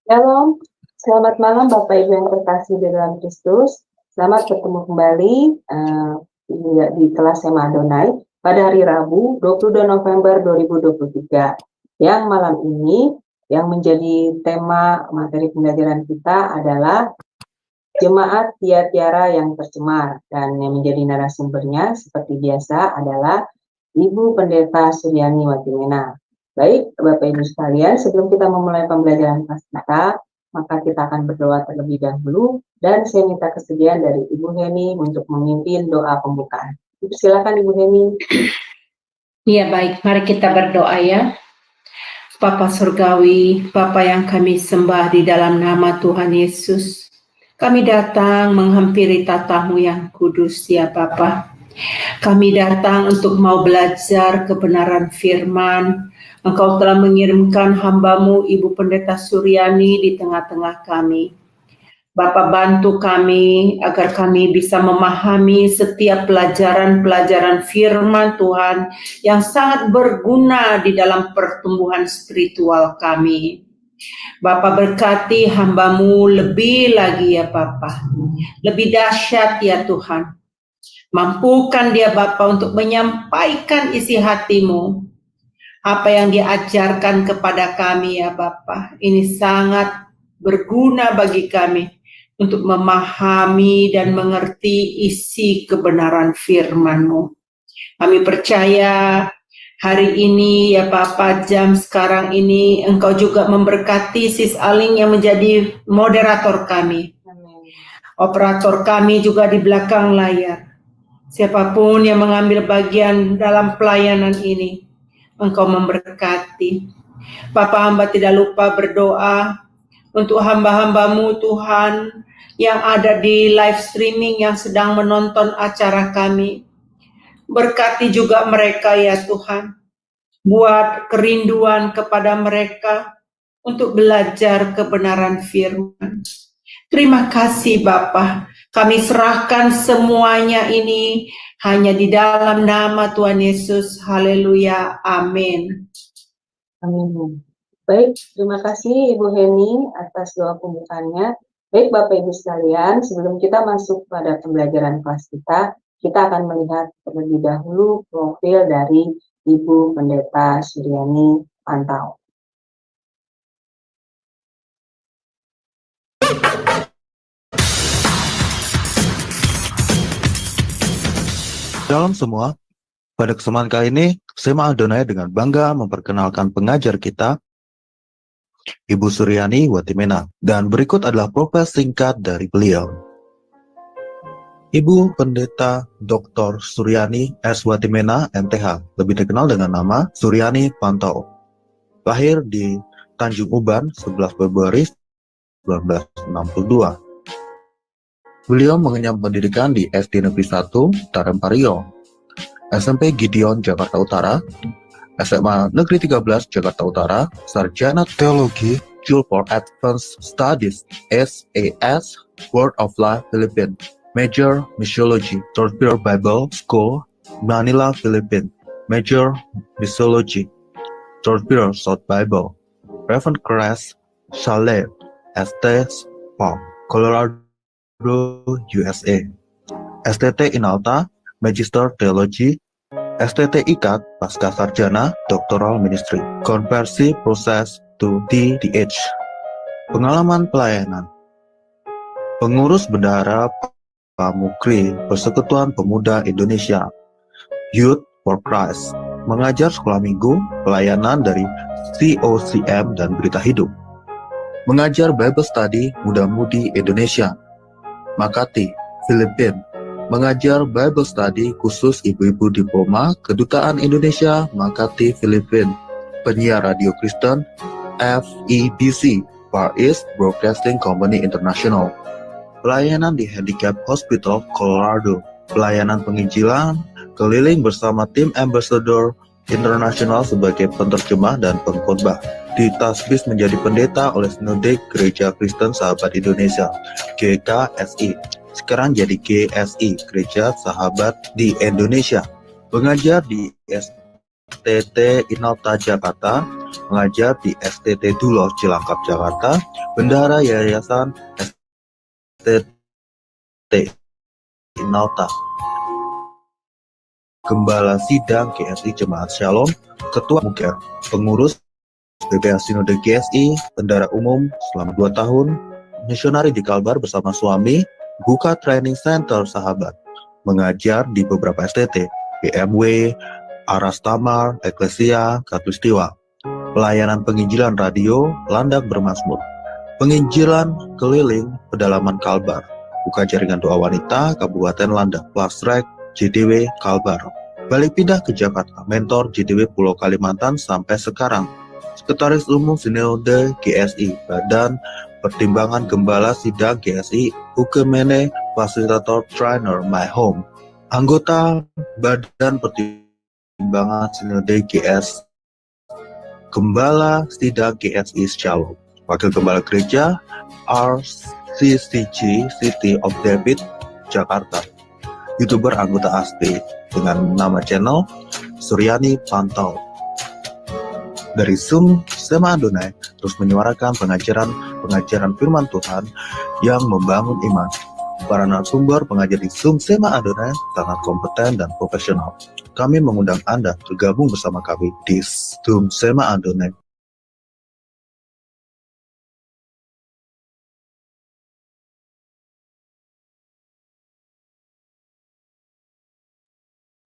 Shalom, selamat malam Bapak Ibu yang terkasih di dalam Kristus. Selamat bertemu kembali di kelas Sema Adonai pada hari Rabu 22 November 2023. Yang malam ini yang menjadi tema materi pembelajaran kita adalah Jemaat Tiara yang tercemar, dan yang menjadi narasumbernya seperti biasa adalah Ibu Pendeta Suryani Watimena. Baik, Bapak Ibu sekalian, sebelum kita memulai pembelajaran kelas kita, maka kita akan berdoa terlebih dahulu, dan saya minta kesediaan dari Ibu Heni untuk memimpin doa pembukaan. Silakan Ibu Heni. Ya baik, mari kita berdoa ya. Bapa Surgawi, Bapa yang kami sembah di dalam nama Tuhan Yesus, kami datang menghampiri tatamu yang kudus ya Bapa. Kami datang untuk mau belajar kebenaran firman. Engkau telah mengirimkan hamba-Mu Ibu Pendeta Suryani di tengah-tengah kami. Bapa, bantu kami agar kami bisa memahami setiap pelajaran-pelajaran firman Tuhan yang sangat berguna di dalam pertumbuhan spiritual kami. Bapa, berkati hamba-Mu lebih lagi ya Bapa, lebih dahsyat ya Tuhan. Mampukan dia Bapa untuk menyampaikan isi hati-Mu. Apa yang diajarkan kepada kami ya Bapa, ini sangat berguna bagi kami untuk memahami dan mengerti isi kebenaran firman-Mu. Kami percaya hari ini ya Bapa, jam sekarang ini Engkau juga memberkati Sis Aling yang menjadi moderator kami. Operator kami juga di belakang layar. Siapapun yang mengambil bagian dalam pelayanan ini, Engkau memberkati. Bapa, hamba tidak lupa berdoa untuk hamba-hamba-Mu Tuhan yang ada di live streaming yang sedang menonton acara kami. Berkati juga mereka ya Tuhan. Buat kerinduan kepada mereka untuk belajar kebenaran firman. Terima kasih Bapa. Kami serahkan semuanya ini hanya di dalam nama Tuhan Yesus. Haleluya. Amin. Amin. Baik, terima kasih Ibu Heni atas doa pembukaannya. Baik Bapak Ibu sekalian, sebelum kita masuk pada pembelajaran kelas kita akan melihat terlebih dahulu profil dari Ibu Pendeta Suryani Pantau. Shalom semua, pada kesempatan kali ini, Sema Adonai dengan bangga memperkenalkan pengajar kita, Ibu Suryani Watimena, dan berikut adalah profil singkat dari beliau. Ibu Pendeta Dr. Suryani S. Watimena, MTH, lebih dikenal dengan nama Suryani Pantau. Lahir di Tanjung Uban, 11 Februari 1962. Beliau mengenyam pendidikan di SD Negeri 1, Tarampario, SMP Gideon, Jakarta Utara, SMA Negeri 13, Jakarta Utara, Sarjana Teologi, School for Advanced Studies, SAS, Word of Life, Philippines, Major Missiology, Torpedo Bible School, Manila, Philippines, Major Missiology, Torpedo South Bible, Reverend Crest, Chalet, Estes Park, Colorado, USA, STT Inalta, Magister Theology, STT IKAT, Pasca Sarjana, Doctoral Ministry, Conversi Proses to DTH. Pengalaman pelayanan, Pengurus Bendahara Pamukri Persekutuan Pemuda Indonesia, Youth for Christ, mengajar sekolah minggu, pelayanan dari COCM dan Berita Hidup, mengajar Bible Study Muda-Mudi Indonesia, Makati, Filipina, mengajar Bible Study khusus ibu-ibu diploma Kedutaan Indonesia Makati Filipina, penyiar radio Kristen FEBC, Far East Broadcasting Company International, pelayanan di Handicap Hospital Colorado, pelayanan penginjilan keliling bersama tim Ambassador Internasional sebagai penterjemah dan pengkhotbah. Ditasbis menjadi pendeta oleh Sinode Gereja Kristen Sahabat Indonesia GKSI, sekarang jadi GSI, Gereja Sahabat di Indonesia. Mengajar di STT Inalta Jakarta, mengajar di STT Duloh Cilangkap, Jakarta, Bendahara Yayasan STT Inalta, Gembala Sidang GSI Jemaat Shalom, Ketua Muker, Pengurus BPH Sinode GSI, Bendara Umum selama 2 tahun, misionari di Kalbar bersama suami, buka training center sahabat, mengajar di beberapa STT, BMW, Aras Tamar, Eklesia, Katulistiwa, pelayanan penginjilan radio, Landak Bermazmur, penginjilan keliling pedalaman Kalbar, buka jaringan doa wanita, Kabupaten Landak, Plasrek, JDW, Kalbar, balik pindah ke Jakarta, mentor JDW Pulau Kalimantan sampai sekarang, Sekretaris Umum Sinode GSI, Badan Pertimbangan Gembala Sidang GSI, Ukemene, Fasilitator Trainer My Home, anggota Badan Pertimbangan Sinode GS, Gembala Sidang GSI Shalom, Wakil Gembala Gereja RCCG City of David, Jakarta, YouTuber anggota ASTI dengan nama channel Suryani Pantau. Dari Zoom Sema Adonai terus menyuarakan pengajaran firman Tuhan yang membangun iman. Para narasumber pengajar di Zoom Sema Adonai sangat kompeten dan profesional. Kami mengundang Anda bergabung bersama kami di Zoom Sema Adonai.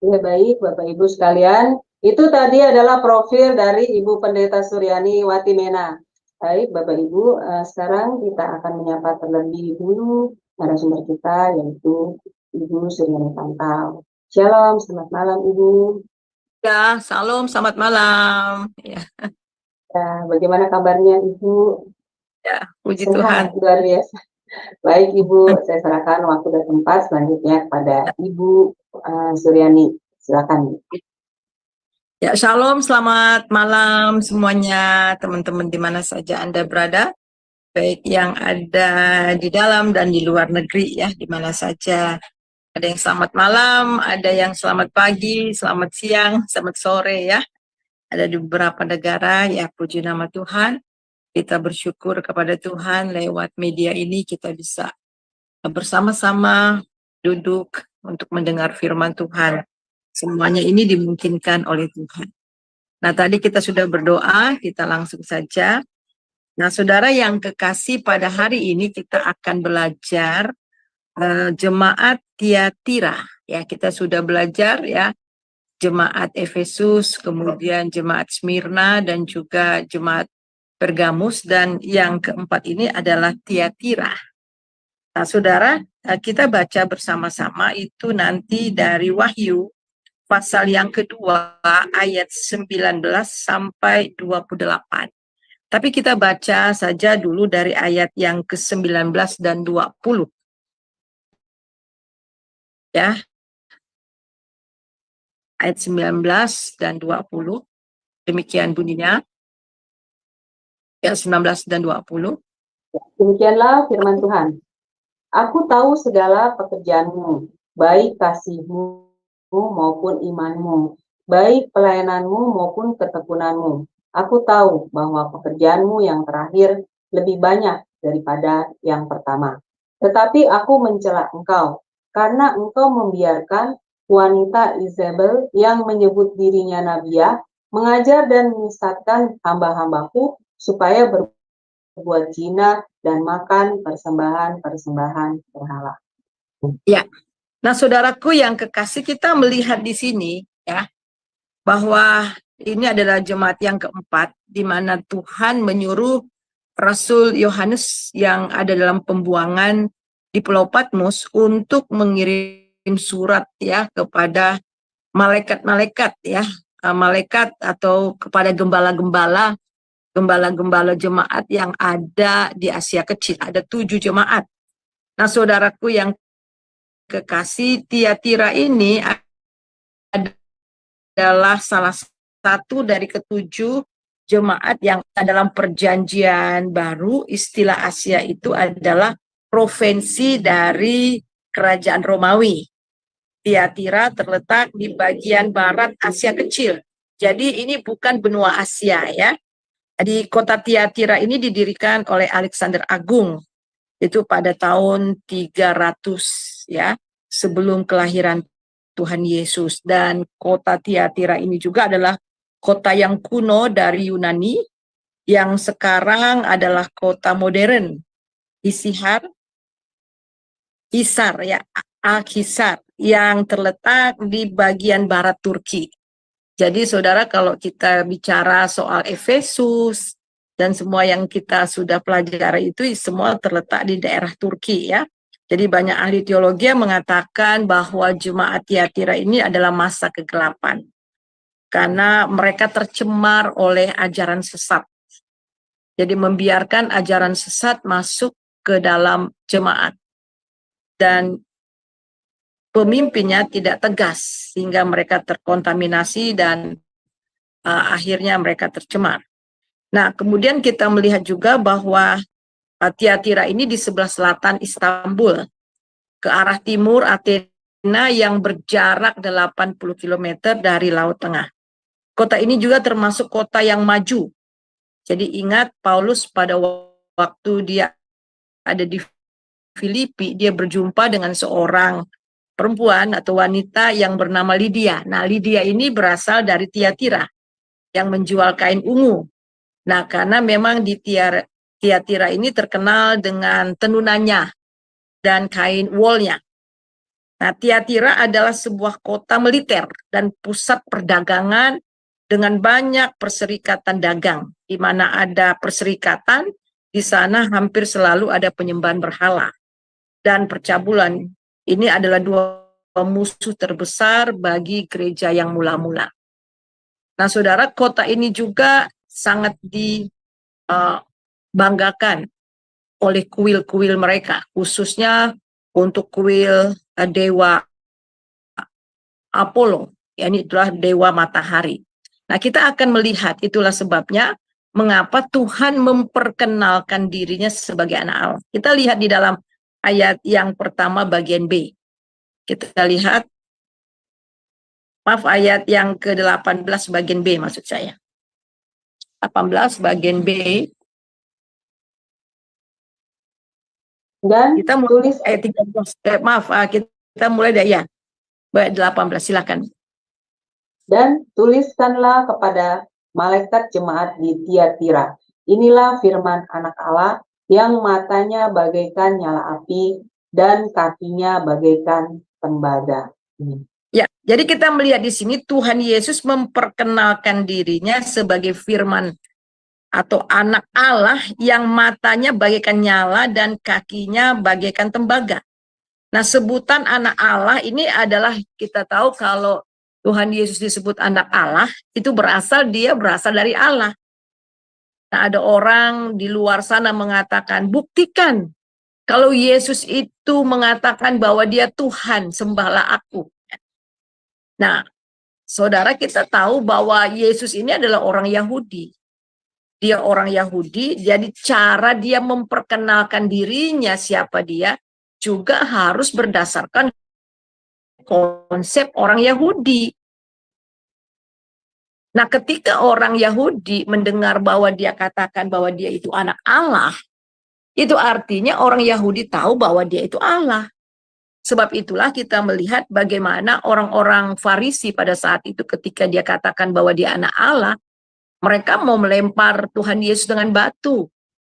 Ya baik, Bapak Ibu sekalian, itu tadi adalah profil dari Ibu Pendeta Suryani Watimena. Baik, Bapak Ibu, sekarang kita akan menyapa terlebih dulu narasumber kita, yaitu Ibu Suryani Pantau. Shalom, selamat malam Ibu. Ya, salam, selamat malam. Ya, Bagaimana kabarnya Ibu? ya, puji Sehat, Tuhan. luar biasa. Baik Ibu, saya serahkan waktu dan tempat selanjutnya kepada Ibu Suryani. Silakan. Ya, shalom, selamat malam semuanya, teman-teman di mana saja Anda berada, baik yang ada di dalam dan di luar negeri ya, di mana saja. Ada yang selamat malam, ada yang selamat pagi, selamat siang, selamat sore ya. Ada di beberapa negara, ya puji nama Tuhan. Kita bersyukur kepada Tuhan lewat media ini kita bisa bersama-sama duduk untuk mendengar firman Tuhan. Semuanya ini dimungkinkan oleh Tuhan. Nah, tadi kita sudah berdoa, kita langsung saja. Nah, saudara yang kekasih, pada hari ini kita akan belajar jemaat Tiatira. Ya, kita sudah belajar ya, jemaat Efesus, kemudian jemaat Smyrna, dan juga jemaat Pergamus, dan yang keempat ini adalah Tiatira. Nah, saudara, kita baca bersama-sama itu nanti dari Wahyu, pasal yang kedua, ayat 19 sampai 28. Tapi kita baca saja dulu dari ayat yang ke-19 dan 20. Ya. Ayat 19 dan 20. Demikian bunyinya. Ya, 19 dan 20. Demikianlah firman Tuhan. Aku tahu segala pekerjaanmu, baik kasihmu maupun imanmu, baik pelayananmu maupun ketekunanmu. Aku tahu bahwa pekerjaanmu yang terakhir lebih banyak daripada yang pertama. Tetapi aku mencela engkau, karena engkau membiarkan wanita Izebel yang menyebut dirinya nabiah, mengajar dan menyesatkan hamba-hambaku supaya berbuat zina dan makan persembahan-persembahan berhala. Ya. Nah, saudaraku yang kekasih, kita melihat di sini ya bahwa ini adalah jemaat yang keempat di mana Tuhan menyuruh Rasul Yohanes yang ada dalam pembuangan di Pulau Patmos untuk mengirim surat ya kepada malaikat-malaikat ya, malaikat atau kepada gembala-gembala jemaat yang ada di Asia Kecil. Ada 7 jemaat. Nah, saudaraku yang kekasih, Tiatira ini adalah salah satu dari ke-7 jemaat yang dalam perjanjian baru, istilah Asia itu adalah provinsi dari kerajaan Romawi. Tiatira terletak di bagian barat Asia Kecil. Jadi ini bukan benua Asia ya. Di kota Tiatira ini didirikan oleh Alexander Agung, itu pada tahun 300 ya, sebelum kelahiran Tuhan Yesus. Dan kota Tiatira ini juga adalah kota yang kuno dari Yunani, yang sekarang adalah kota modern, Hisar ya, Akhisar, yang terletak di bagian barat Turki. Jadi saudara, kalau kita bicara soal Efesus dan semua yang kita sudah pelajari itu semua terletak di daerah Turki ya. Jadi banyak ahli teologi yang mengatakan bahwa jemaat Tiatira ini adalah masa kegelapan. Karena mereka tercemar oleh ajaran sesat. Jadi membiarkan ajaran sesat masuk ke dalam jemaat. Dan pemimpinnya tidak tegas sehingga mereka terkontaminasi dan akhirnya mereka tercemar. Nah, kemudian kita melihat juga bahwa Tiatira ini di sebelah selatan Istanbul, ke arah timur Athena yang berjarak 80 km dari Laut Tengah. Kota ini juga termasuk kota yang maju. Jadi ingat, Paulus pada waktu dia ada di Filipi, dia berjumpa dengan seorang perempuan atau wanita yang bernama Lydia. Nah, Lydia ini berasal dari Tiatira yang menjual kain ungu. Nah, karena memang di Tiatira ini terkenal dengan tenunannya dan kain woolnya. Nah, Tiatira adalah sebuah kota militer dan pusat perdagangan dengan banyak perserikatan dagang. Di mana ada perserikatan, di sana hampir selalu ada penyembahan berhala dan percabulan. Ini adalah dua musuh terbesar bagi gereja yang mula-mula. Nah, saudara, kota ini juga sangat dibanggakan oleh kuil-kuil mereka, khususnya untuk kuil dewa Apollo, yakni itulah dewa matahari. Nah, kita akan melihat itulah sebabnya mengapa Tuhan memperkenalkan dirinya sebagai anak Allah. Kita lihat di dalam ayat yang pertama bagian B. Kita lihat, ayat yang ke-18 bagian B maksud saya. 18 bagian B. Dan kita mulai ayat 13. Kita mulai dari ya. Ayat 18, silakan. Dan tuliskanlah kepada malaikat jemaat di Tiatira. Inilah firman anak Allah yang matanya bagaikan nyala api dan kakinya bagaikan tembaga. Ya, jadi kita melihat di sini Tuhan Yesus memperkenalkan dirinya sebagai firman atau anak Allah yang matanya bagaikan nyala dan kakinya bagaikan tembaga. Nah, sebutan anak Allah ini adalah, kita tahu kalau Tuhan Yesus disebut anak Allah, itu dia berasal dari Allah. Nah, ada orang di luar sana mengatakan, buktikan kalau Yesus itu mengatakan bahwa dia Tuhan, sembahlah aku. Nah, saudara, kita tahu bahwa Yesus ini adalah orang Yahudi. Dia orang Yahudi, jadi cara dia memperkenalkan dirinya siapa dia juga harus berdasarkan konsep orang Yahudi. Nah, ketika orang Yahudi mendengar bahwa dia katakan bahwa dia itu anak Allah, itu artinya orang Yahudi tahu bahwa dia itu Allah. Sebab itulah kita melihat bagaimana orang-orang Farisi pada saat itu ketika dia katakan bahwa dia anak Allah, mereka mau melempar Tuhan Yesus dengan batu.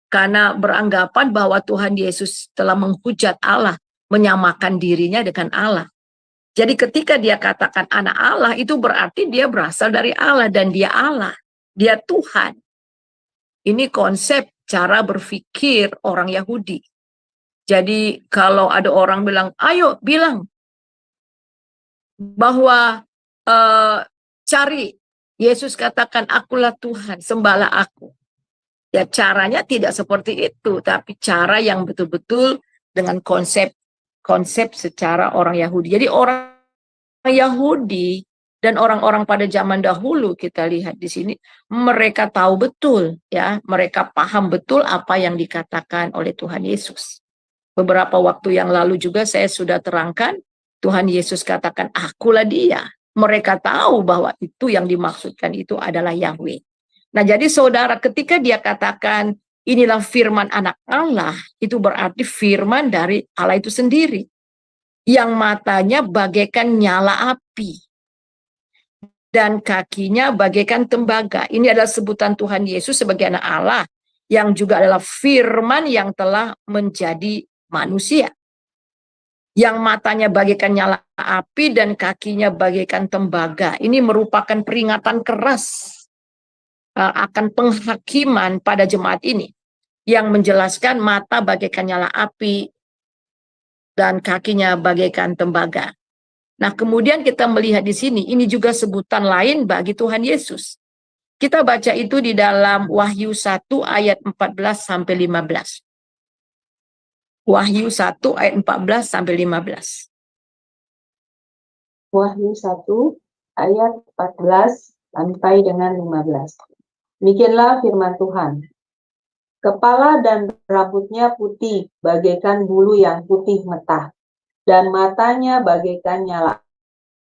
Karena beranggapan bahwa Tuhan Yesus telah menghujat Allah, menyamakan dirinya dengan Allah. Jadi ketika dia katakan anak Allah, itu berarti dia berasal dari Allah dan dia Allah. Dia Tuhan. Ini konsep cara berpikir orang Yahudi. Jadi kalau ada orang bilang, ayo bilang bahwa cari Yesus katakan akulah Tuhan, sembahlah aku. Ya caranya tidak seperti itu, tapi cara yang betul-betul dengan konsep secara orang Yahudi. Jadi orang Yahudi dan orang-orang pada zaman dahulu kita lihat di sini, mereka tahu betul ya, mereka paham betul apa yang dikatakan oleh Tuhan Yesus. Beberapa waktu yang lalu juga saya sudah terangkan, Tuhan Yesus katakan akulah dia. Mereka tahu bahwa itu yang dimaksudkan itu adalah Yahweh. Nah, jadi saudara, ketika dia katakan inilah firman anak Allah, itu berarti firman dari Allah itu sendiri. Yang matanya bagaikan nyala api. Dan kakinya bagaikan tembaga. Ini adalah sebutan Tuhan Yesus sebagai anak Allah. Yang juga adalah firman yang telah menjadi manusia. Yang matanya bagaikan nyala api dan kakinya bagaikan tembaga. Ini merupakan peringatan keras akan penghakiman pada jemaat ini. Yang menjelaskan mata bagaikan nyala api dan kakinya bagaikan tembaga. Nah, kemudian kita melihat di sini, ini juga sebutan lain bagi Tuhan Yesus. Kita baca itu di dalam Wahyu 1 ayat 14 sampai 15. Wahyu 1 ayat 14 sampai 15. Wahyu 1 ayat 14 sampai dengan 15. Demikianlah firman Tuhan. Kepala dan rambutnya putih bagaikan bulu yang putih metah, dan matanya bagaikan nyala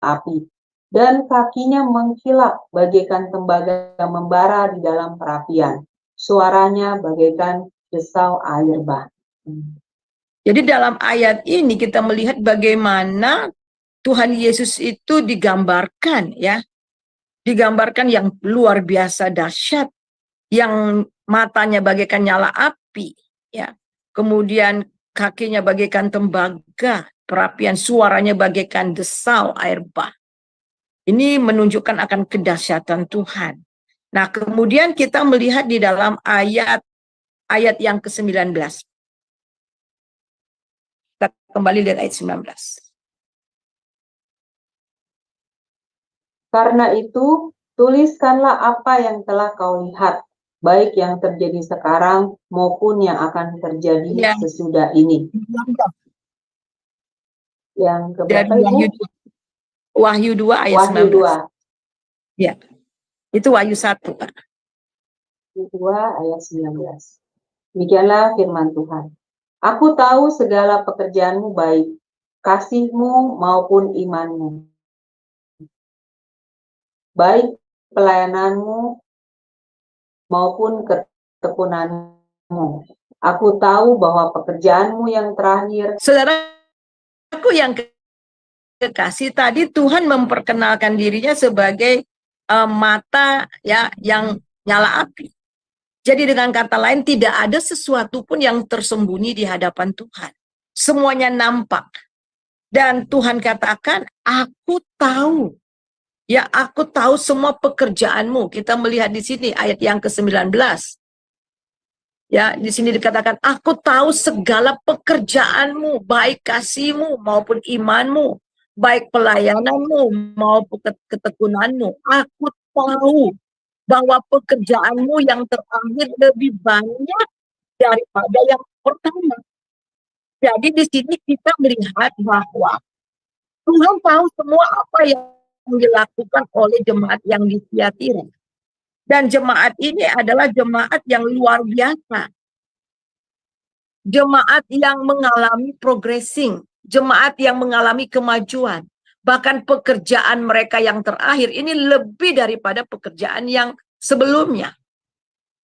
api, dan kakinya mengkilap bagaikan tembaga membara di dalam perapian. Suaranya bagaikan desau air bah. Jadi dalam ayat ini kita melihat bagaimana Tuhan Yesus itu digambarkan, ya. Digambarkan yang luar biasa dahsyat, yang matanya bagaikan nyala api, ya. Kemudian kakinya bagaikan tembaga, perapian, suaranya bagaikan desau air bah. Ini menunjukkan akan kedahsyatan Tuhan. Nah, kemudian kita melihat di dalam ayat yang ke-19. Kita kembali lihat ayat 19. Karena itu, tuliskanlah apa yang telah kau lihat, baik yang terjadi sekarang maupun yang akan terjadi sesudah ini. Yang keberapa Ibu? Wahyu 2 ayat Wahyu 19. Ya, itu Wahyu 1, Pak. Wahyu 2 ayat 19. Demikianlah firman Tuhan. Aku tahu segala pekerjaanmu baik, kasihmu maupun imanmu, baik pelayananmu maupun ketekunanmu. Aku tahu bahwa pekerjaanmu yang terakhir. Saudaraku yang kekasih, tadi Tuhan memperkenalkan dirinya sebagai mata, ya, yang nyala api. Jadi dengan kata lain, tidak ada sesuatu pun yang tersembunyi di hadapan Tuhan. Semuanya nampak. Dan Tuhan katakan, aku tahu. Ya, aku tahu semua pekerjaanmu. Kita melihat di sini ayat yang ke-19. Ya, di sini dikatakan, aku tahu segala pekerjaanmu, baik kasihmu maupun imanmu, baik pelayananmu maupun ketekunanmu. Aku tahu bahwa pekerjaanmu yang terakhir lebih banyak daripada yang pertama. Jadi di sini kita melihat bahwa Tuhan tahu semua apa yang dilakukan oleh jemaat yang di Tiatira. Dan jemaat ini adalah jemaat yang luar biasa. Jemaat yang mengalami progressing, jemaat yang mengalami kemajuan. Bahkan pekerjaan mereka yang terakhir ini lebih daripada pekerjaan yang sebelumnya.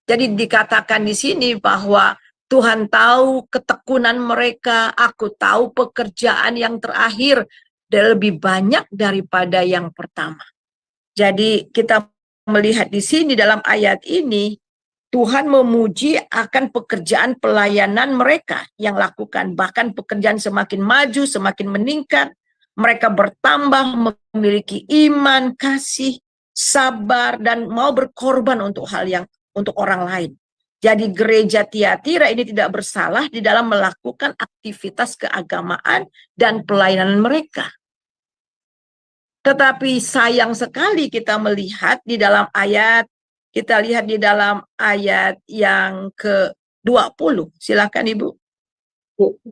Jadi dikatakan di sini bahwa Tuhan tahu ketekunan mereka, aku tahu pekerjaan yang terakhir dan lebih banyak daripada yang pertama. Jadi kita melihat di sini dalam ayat ini, Tuhan memuji akan pekerjaan pelayanan mereka yang lakukan. Bahkan pekerjaan semakin maju, semakin meningkat. Mereka bertambah, memiliki iman, kasih, sabar, dan mau berkorban untuk untuk orang lain. Jadi gereja Tiatira ini tidak bersalah di dalam melakukan aktivitas keagamaan dan pelayanan mereka. Tetapi sayang sekali kita melihat di dalam ayat, kita lihat di dalam ayat yang ke-20. Silakan Ibu.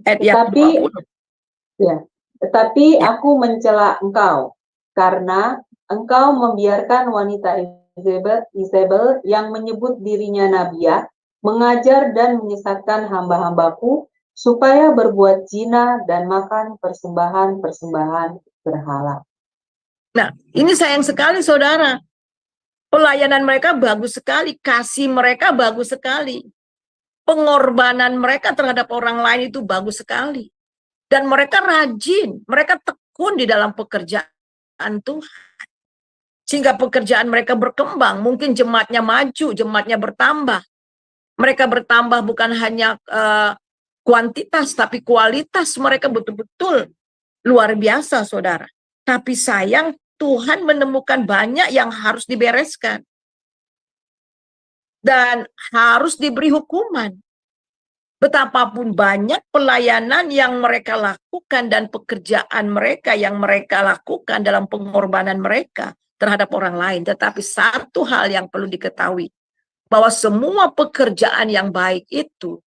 Ayat yang ke-20. Ya, tetapi aku mencela engkau, karena engkau membiarkan wanita Izebel yang menyebut dirinya nabiah, mengajar dan menyesatkan hamba-hambaku, supaya berbuat zina dan makan persembahan-persembahan berhala. Nah, ini sayang sekali saudara. Pelayanan mereka bagus sekali, kasih mereka bagus sekali. Pengorbanan mereka terhadap orang lain itu bagus sekali. Dan mereka rajin, mereka tekun di dalam pekerjaan Tuhan. Sehingga pekerjaan mereka berkembang, mungkin jemaatnya maju, jemaatnya bertambah. Mereka bertambah bukan hanya kuantitas, tapi kualitas mereka betul-betul luar biasa, saudara. Tapi sayang, Tuhan menemukan banyak yang harus dibereskan. Dan harus diberi hukuman. Betapapun banyak pelayanan yang mereka lakukan dan pekerjaan mereka yang mereka lakukan dalam pengorbanan mereka terhadap orang lain. Tetapi satu hal yang perlu diketahui, bahwa semua pekerjaan yang baik itu,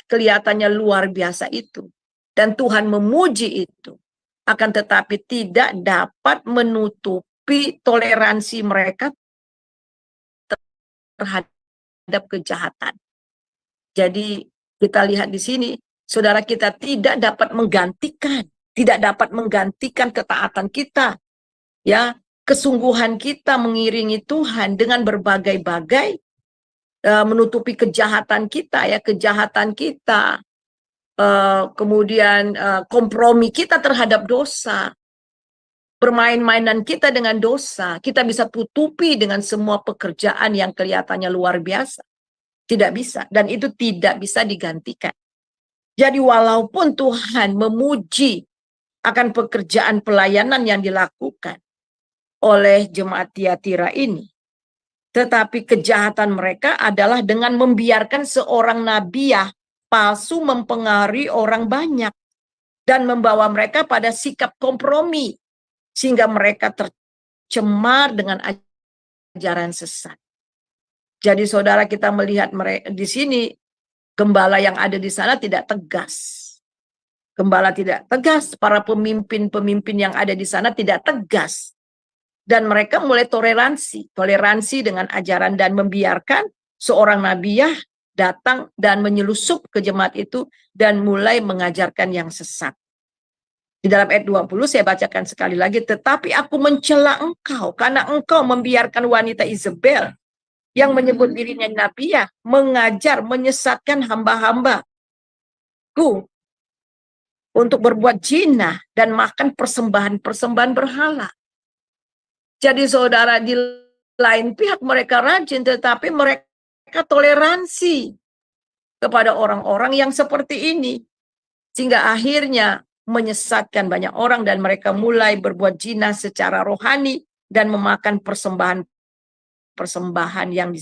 kelihatannya luar biasa itu, dan Tuhan memuji itu, akan tetapi tidak dapat menutupi toleransi mereka terhadap kejahatan. Jadi kita lihat di sini, saudara, kita tidak dapat menggantikan ketaatan kita, ya, kesungguhan kita mengiringi Tuhan dengan berbagai-bagai menutupi kejahatan kita, kemudian kompromi kita terhadap dosa, permain-mainan kita dengan dosa, kita bisa tutupi dengan semua pekerjaan yang kelihatannya luar biasa. Tidak bisa, dan itu tidak bisa digantikan. Jadi walaupun Tuhan memuji akan pekerjaan pelayanan yang dilakukan oleh jemaat Tiatira ini, tetapi kejahatan mereka adalah dengan membiarkan seorang nabiah palsu mempengaruhi orang banyak dan membawa mereka pada sikap kompromi sehingga mereka tercemar dengan ajaran sesat. Jadi saudara, kita melihat mereka di sini, gembala yang ada di sana tidak tegas. Gembala tidak tegas, para pemimpin-pemimpin yang ada di sana tidak tegas. Dan mereka mulai toleransi dengan ajaran dan membiarkan seorang nabiah datang dan menyelusup ke jemaat itu dan mulai mengajarkan yang sesat. Di dalam ayat 20 saya bacakan sekali lagi, tetapi aku mencela engkau karena engkau membiarkan wanita Isabel yang menyebut dirinya nabiah mengajar, menyesatkan hamba-hambaku untuk berbuat zina dan makan persembahan berhala. Jadi saudara, di lain pihak mereka rajin, tetapi mereka toleransi kepada orang-orang yang seperti ini. Sehingga akhirnya menyesatkan banyak orang dan mereka mulai berbuat zina secara rohani dan memakan persembahan yang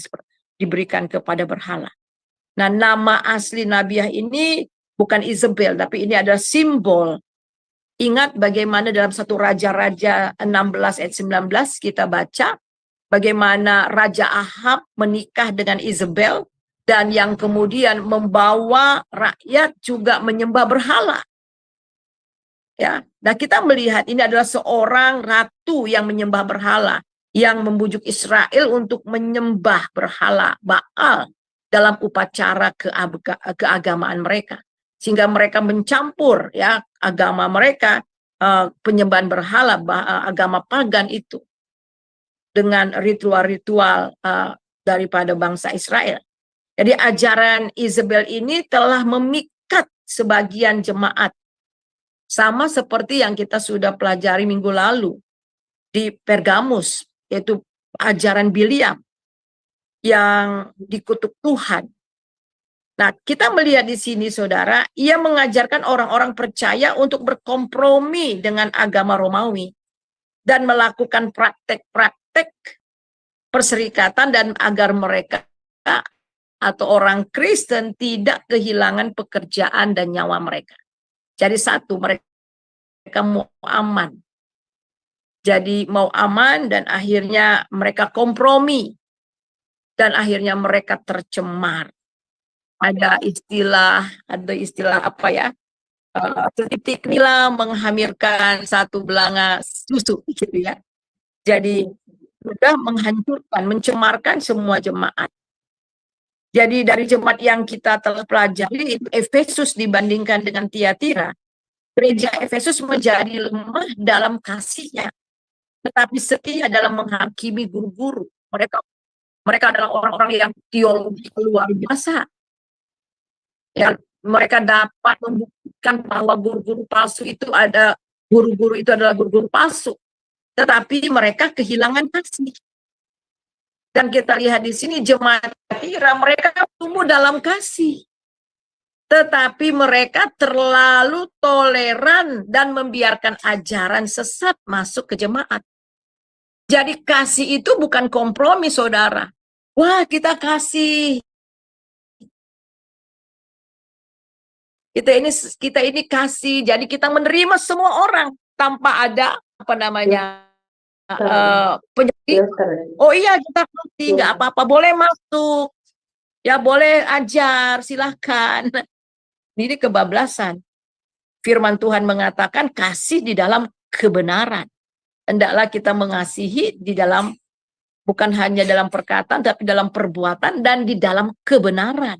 diberikan kepada berhala. Nah, nama asli nabiah ini bukan Isabel, tapi ini adalah simbol. Ingat bagaimana dalam satu Raja-Raja 16 ayat 19 kita baca bagaimana Raja Ahab menikah dengan Isabel dan yang kemudian membawa rakyat juga menyembah berhala. Ya, nah kita melihat ini adalah seorang ratu yang menyembah berhala, yang membujuk Israel untuk menyembah berhala Baal dalam upacara keagamaan mereka. Sehingga mereka mencampur ya agama mereka, penyembahan berhala, agama pagan itu, dengan ritual-ritual daripada bangsa Israel. Jadi ajaran Isabel ini telah memikat sebagian jemaat. Sama seperti yang kita sudah pelajari minggu lalu di Pergamus, yaitu ajaran Biliam yang dikutuk Tuhan. Nah, kita melihat di sini, saudara, ia mengajarkan orang-orang percaya untuk berkompromi dengan agama Romawi dan melakukan praktek-praktek perserikatan dan agar mereka atau orang Kristen tidak kehilangan pekerjaan dan nyawa mereka. Jadi satu, mereka mau aman. Jadi mau aman dan akhirnya mereka kompromi. Dan akhirnya mereka tercemar. Ada istilah apa ya? Setitik nila menghamirkan satu belanga susu gitu ya. Jadi sudah menghancurkan, mencemarkan semua jemaat. Jadi dari jemaat yang kita telah pelajari, Efesus dibandingkan dengan Tiatira, gereja Efesus menjadi lemah dalam kasihnya. tetapi setia dalam menghakimi guru-guru. Mereka adalah orang-orang yang teologi luar biasa. Ya, mereka dapat membuktikan bahwa guru-guru palsu itu adalah guru-guru palsu. Tetapi mereka kehilangan kasih. Dan kita lihat di sini jemaat Tiatira, mereka tumbuh dalam kasih. Tetapi mereka terlalu toleran dan membiarkan ajaran sesat masuk ke jemaat. Jadi kasih itu bukan kompromi, saudara. Wah, kita kasih. Kita ini kasih. Jadi kita menerima semua orang tanpa ada penyakit. Oh iya, kita kasih, nggak apa-apa, boleh masuk. Ya boleh ajar, silahkan. Ini kebablasan. Firman Tuhan mengatakan kasih di dalam kebenaran. Hendaklah kita mengasihi di dalam, bukan hanya dalam perkataan, tapi dalam perbuatan dan di dalam kebenaran.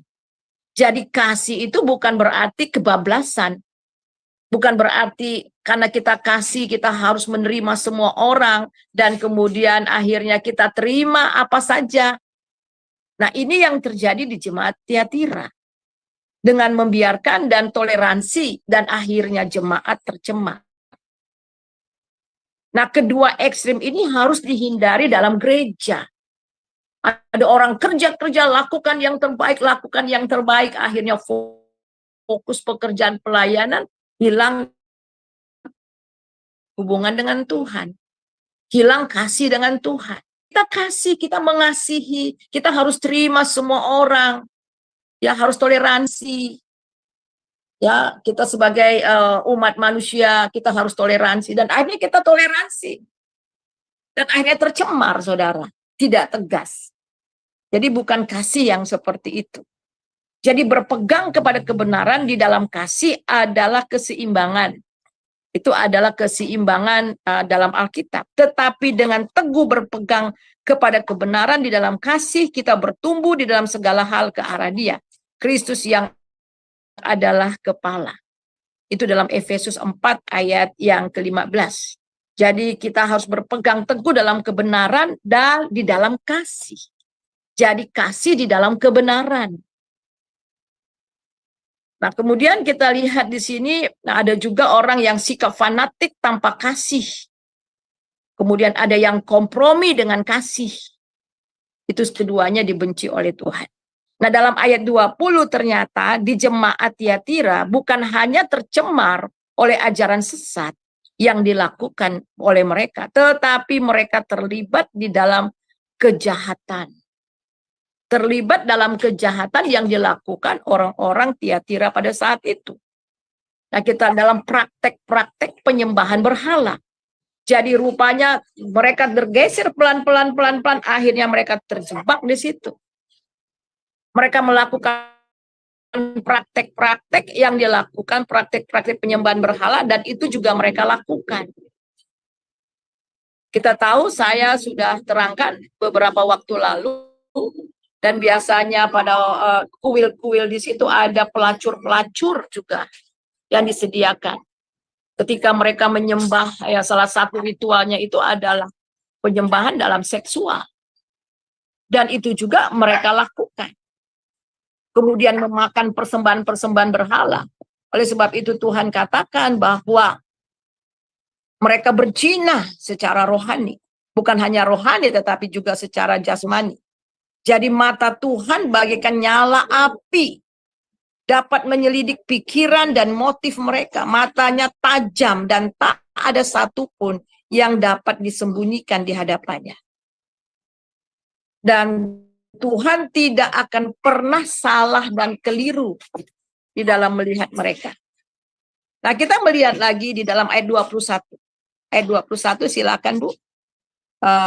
Jadi kasih itu bukan berarti kebablasan. Bukan berarti karena kita kasih, kita harus menerima semua orang, dan kemudian akhirnya kita terima apa saja. Nah, ini yang terjadi di jemaat Tiatira. Dengan membiarkan dan toleransi, dan akhirnya jemaat tercemar. Nah, kedua ekstrim ini harus dihindari dalam gereja. Ada orang kerja-kerja, lakukan yang terbaik, akhirnya fokus pekerjaan pelayanan, hilang hubungan dengan Tuhan. Hilang kasih dengan Tuhan. Kita kasih, kita mengasihi, kita harus terima semua orang. Ya, harus toleransi. Ya, kita sebagai umat manusia, kita harus toleransi. Dan akhirnya kita toleransi. Dan akhirnya tercemar, saudara. Tidak tegas. Jadi bukan kasih yang seperti itu. Jadi berpegang kepada kebenaran di dalam kasih adalah keseimbangan. Itu adalah keseimbangan dalam Alkitab. Tetapi dengan teguh berpegang kepada kebenaran di dalam kasih, kita bertumbuh di dalam segala hal ke arah Dia. Kristus yang adalah kepala. Itu dalam Efesus 4 ayat yang ke-15. Jadi kita harus berpegang teguh dalam kebenaran dan di dalam kasih. Jadi kasih di dalam kebenaran. Nah, kemudian kita lihat di sini, ada juga orang yang sikap fanatik tanpa kasih. Kemudian ada yang kompromi dengan kasih. Itu keduanya dibenci oleh Tuhan. Nah, dalam ayat 20 ternyata di jemaat Tiatira bukan hanya tercemar oleh ajaran sesat yang dilakukan oleh mereka, tetapi mereka terlibat di dalam kejahatan. Terlibat dalam kejahatan yang dilakukan orang-orang Tiatira pada saat itu. Nah, kita dalam praktek-praktek penyembahan berhala. Jadi rupanya mereka tergeser pelan-pelan, akhirnya mereka terjebak di situ. Mereka melakukan praktek-praktek yang dilakukan, praktek-praktek penyembahan berhala, dan itu juga mereka lakukan. Kita tahu, saya sudah terangkan beberapa waktu lalu, dan biasanya pada kuil-kuil di situ ada pelacur-pelacur juga yang disediakan. Ketika mereka menyembah, ya salah satu ritualnya itu adalah penyembahan dalam seksual. Dan itu juga mereka lakukan. Kemudian memakan persembahan-persembahan berhala. Oleh sebab itu Tuhan katakan bahwa mereka berzina secara rohani. Bukan hanya rohani tetapi juga secara jasmani. Jadi mata Tuhan bagaikan nyala api. Dapat menyelidik pikiran dan motif mereka. Matanya tajam dan tak ada satupun yang dapat disembunyikan di hadapannya. Dan Tuhan tidak akan pernah salah dan keliru di dalam melihat mereka. Nah, kita melihat lagi di dalam ayat 21. Ayat 21 silakan Bu.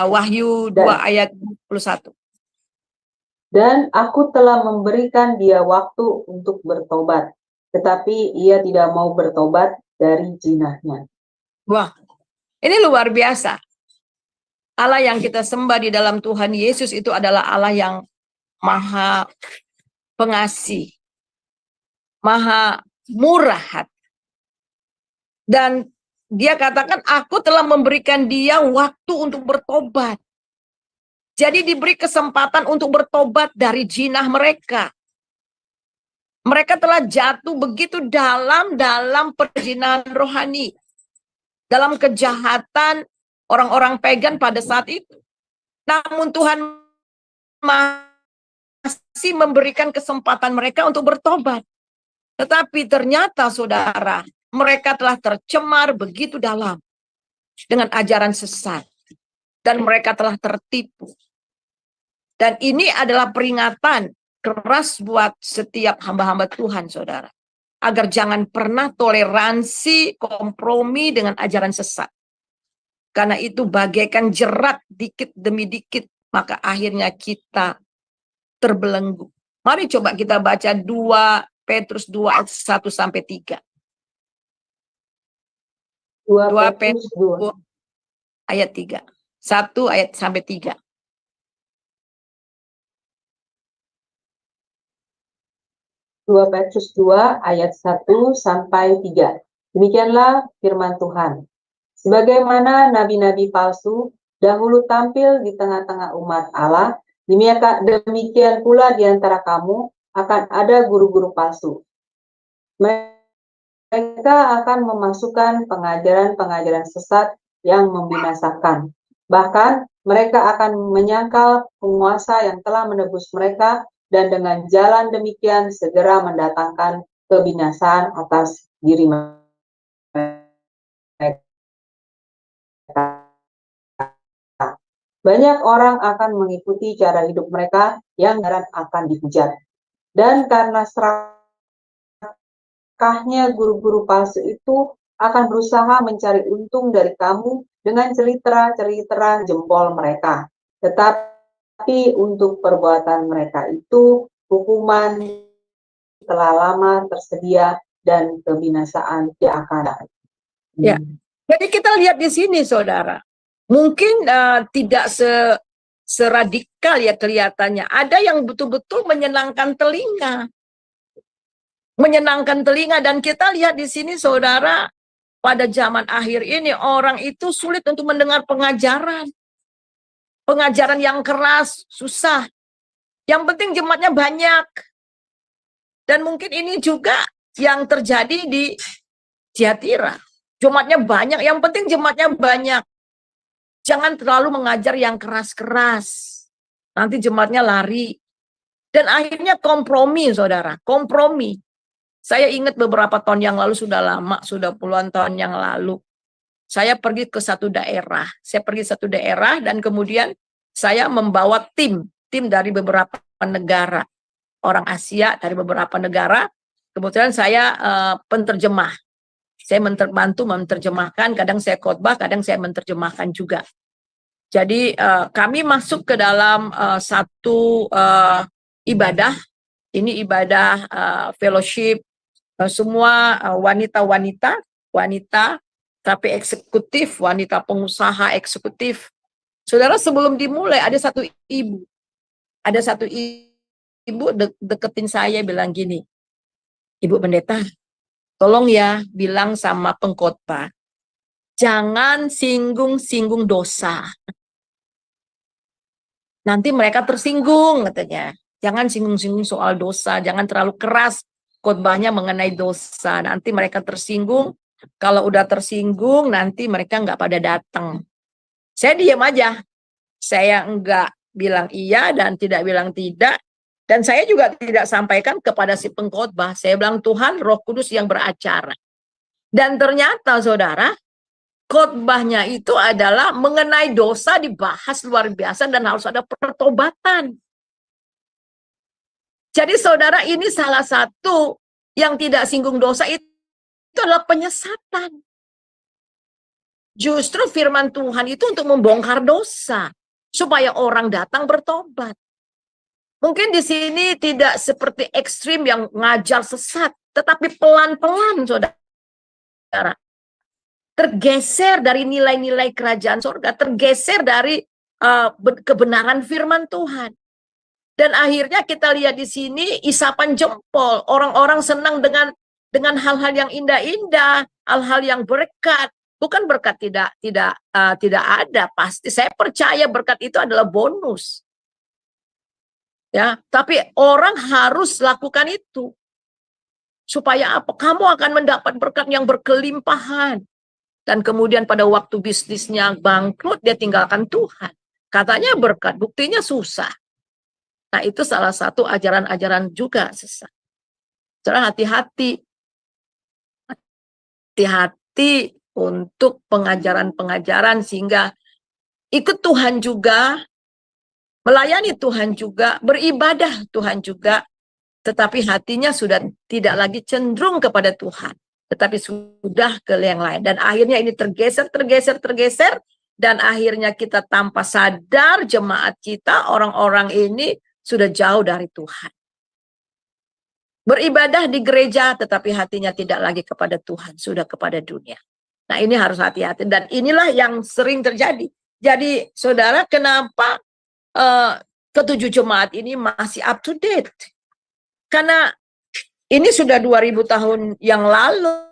Wahyu 2 ayat 21. Dan aku telah memberikan dia waktu untuk bertobat, tetapi ia tidak mau bertobat dari zinahnya. Wah, ini luar biasa. Allah yang kita sembah di dalam Tuhan Yesus itu adalah Allah yang maha pengasih, maha murah hati. Dan dia katakan, aku telah memberikan dia waktu untuk bertobat. Jadi diberi kesempatan untuk bertobat dari jinah mereka. Mereka telah jatuh begitu dalam perjinahan rohani. Dalam kejahatan orang-orang pagan pada saat itu. Namun Tuhan masih memberikan kesempatan mereka untuk bertobat. Tetapi ternyata saudara, mereka telah tercemar begitu dalam dengan ajaran sesat. Dan mereka telah tertipu. Dan ini adalah peringatan keras buat setiap hamba-hamba Tuhan, saudara. Agar jangan pernah toleransi, kompromi dengan ajaran sesat. Karena itu bagaikan jerat dikit demi dikit, maka akhirnya kita terbelenggu. Mari coba kita baca 2 Petrus 2 ayat 1 sampai 3. 2 Petrus 2 ayat 3. 1 ayat sampai 3. 2 Petrus 2 ayat 1 sampai 3. Demikianlah firman Tuhan. Sebagaimana nabi-nabi palsu dahulu tampil di tengah-tengah umat Allah, demikian pula di antara kamu akan ada guru-guru palsu. Mereka akan memasukkan pengajaran-pengajaran sesat yang membinasakan. Bahkan mereka akan menyangkal penguasa yang telah menebus mereka, dan dengan jalan demikian segera mendatangkan kebinasaan atas diri mereka. Banyak orang akan mengikuti cara hidup mereka yang akan dihujat. Dan karena serakahnya guru-guru palsu itu akan berusaha mencari untung dari kamu dengan cerita-cerita jempol mereka. Tetapi untuk perbuatan mereka itu, hukuman telah lama tersedia dan kebinasaan tidak akan datang. Ya, jadi kita lihat di sini, saudara. Mungkin tidak seradikal ya kelihatannya. Ada yang betul-betul menyenangkan telinga. Menyenangkan telinga, dan kita lihat di sini, saudara, pada zaman akhir ini orang itu sulit untuk mendengar pengajaran. Pengajaran yang keras, susah. Yang penting jemaatnya banyak. Dan mungkin ini juga yang terjadi di Tiatira. Jemaatnya banyak, yang penting jemaatnya banyak. Jangan terlalu mengajar yang keras-keras. Nanti jemaatnya lari. Dan akhirnya kompromi, saudara. Kompromi. Saya ingat beberapa tahun yang lalu, sudah lama, sudah puluhan tahun yang lalu. Saya pergi ke satu daerah. Saya pergi ke satu daerah dan kemudian saya membawa tim dari beberapa negara. Orang Asia dari beberapa negara. Kebetulan saya penterjemah. Saya bantu menerjemahkan, kadang saya khotbah, kadang saya menerjemahkan juga. Jadi kami masuk ke dalam satu ibadah. Ini ibadah fellowship, semua wanita, tapi eksekutif, wanita pengusaha eksekutif. Saudara, sebelum dimulai ada satu ibu. Ada satu ibu deketin saya bilang gini, Ibu Pendeta, tolong ya bilang sama pengkhotbah, jangan singgung-singgung dosa. Nanti mereka tersinggung, katanya. Jangan singgung-singgung soal dosa, jangan terlalu keras khotbahnya mengenai dosa. Nanti mereka tersinggung. Kalau udah tersinggung, nanti mereka nggak pada datang. Saya diam aja. Saya enggak bilang iya dan tidak bilang tidak. Dan saya juga tidak sampaikan kepada si pengkhotbah. Saya bilang Tuhan Roh Kudus yang beracara. Dan ternyata saudara, khotbahnya itu adalah mengenai dosa dibahas luar biasa dan harus ada pertobatan. Jadi saudara, ini salah satu yang tidak singgung dosa itu adalah penyesatan. Justru firman Tuhan itu untuk membongkar dosa. Supaya orang datang bertobat. Mungkin di sini tidak seperti ekstrim yang ngajar sesat. Tetapi pelan-pelan saudara. Tergeser dari nilai-nilai kerajaan surga. Tergeser dari kebenaran firman Tuhan. Dan akhirnya kita lihat di sini isapan jempol. Orang-orang senang dengan hal-hal yang indah-indah. Hal-hal yang berkat. Bukan berkat tidak ada, pasti. Saya percaya berkat itu adalah bonus. Ya, tapi orang harus lakukan itu. Supaya apa? Kamu akan mendapat berkat yang berkelimpahan. Dan kemudian pada waktu bisnisnya bangkrut, dia tinggalkan Tuhan. Katanya berkat, buktinya susah. Nah, itu salah satu ajaran-ajaran juga sesat. Jadi hati-hati. Hati-hati untuk pengajaran-pengajaran sehingga ikut Tuhan juga, melayani Tuhan juga, beribadah Tuhan juga, tetapi hatinya sudah tidak lagi cenderung kepada Tuhan, tetapi sudah ke yang lain. Dan akhirnya ini tergeser, dan akhirnya kita tanpa sadar jemaat kita, orang-orang ini sudah jauh dari Tuhan. Beribadah di gereja, tetapi hatinya tidak lagi kepada Tuhan, sudah kepada dunia. Nah, ini harus hati-hati. Dan inilah yang sering terjadi. Jadi, saudara, kenapa ketujuh jemaat ini masih up to date? Karena ini sudah 2000 tahun yang lalu.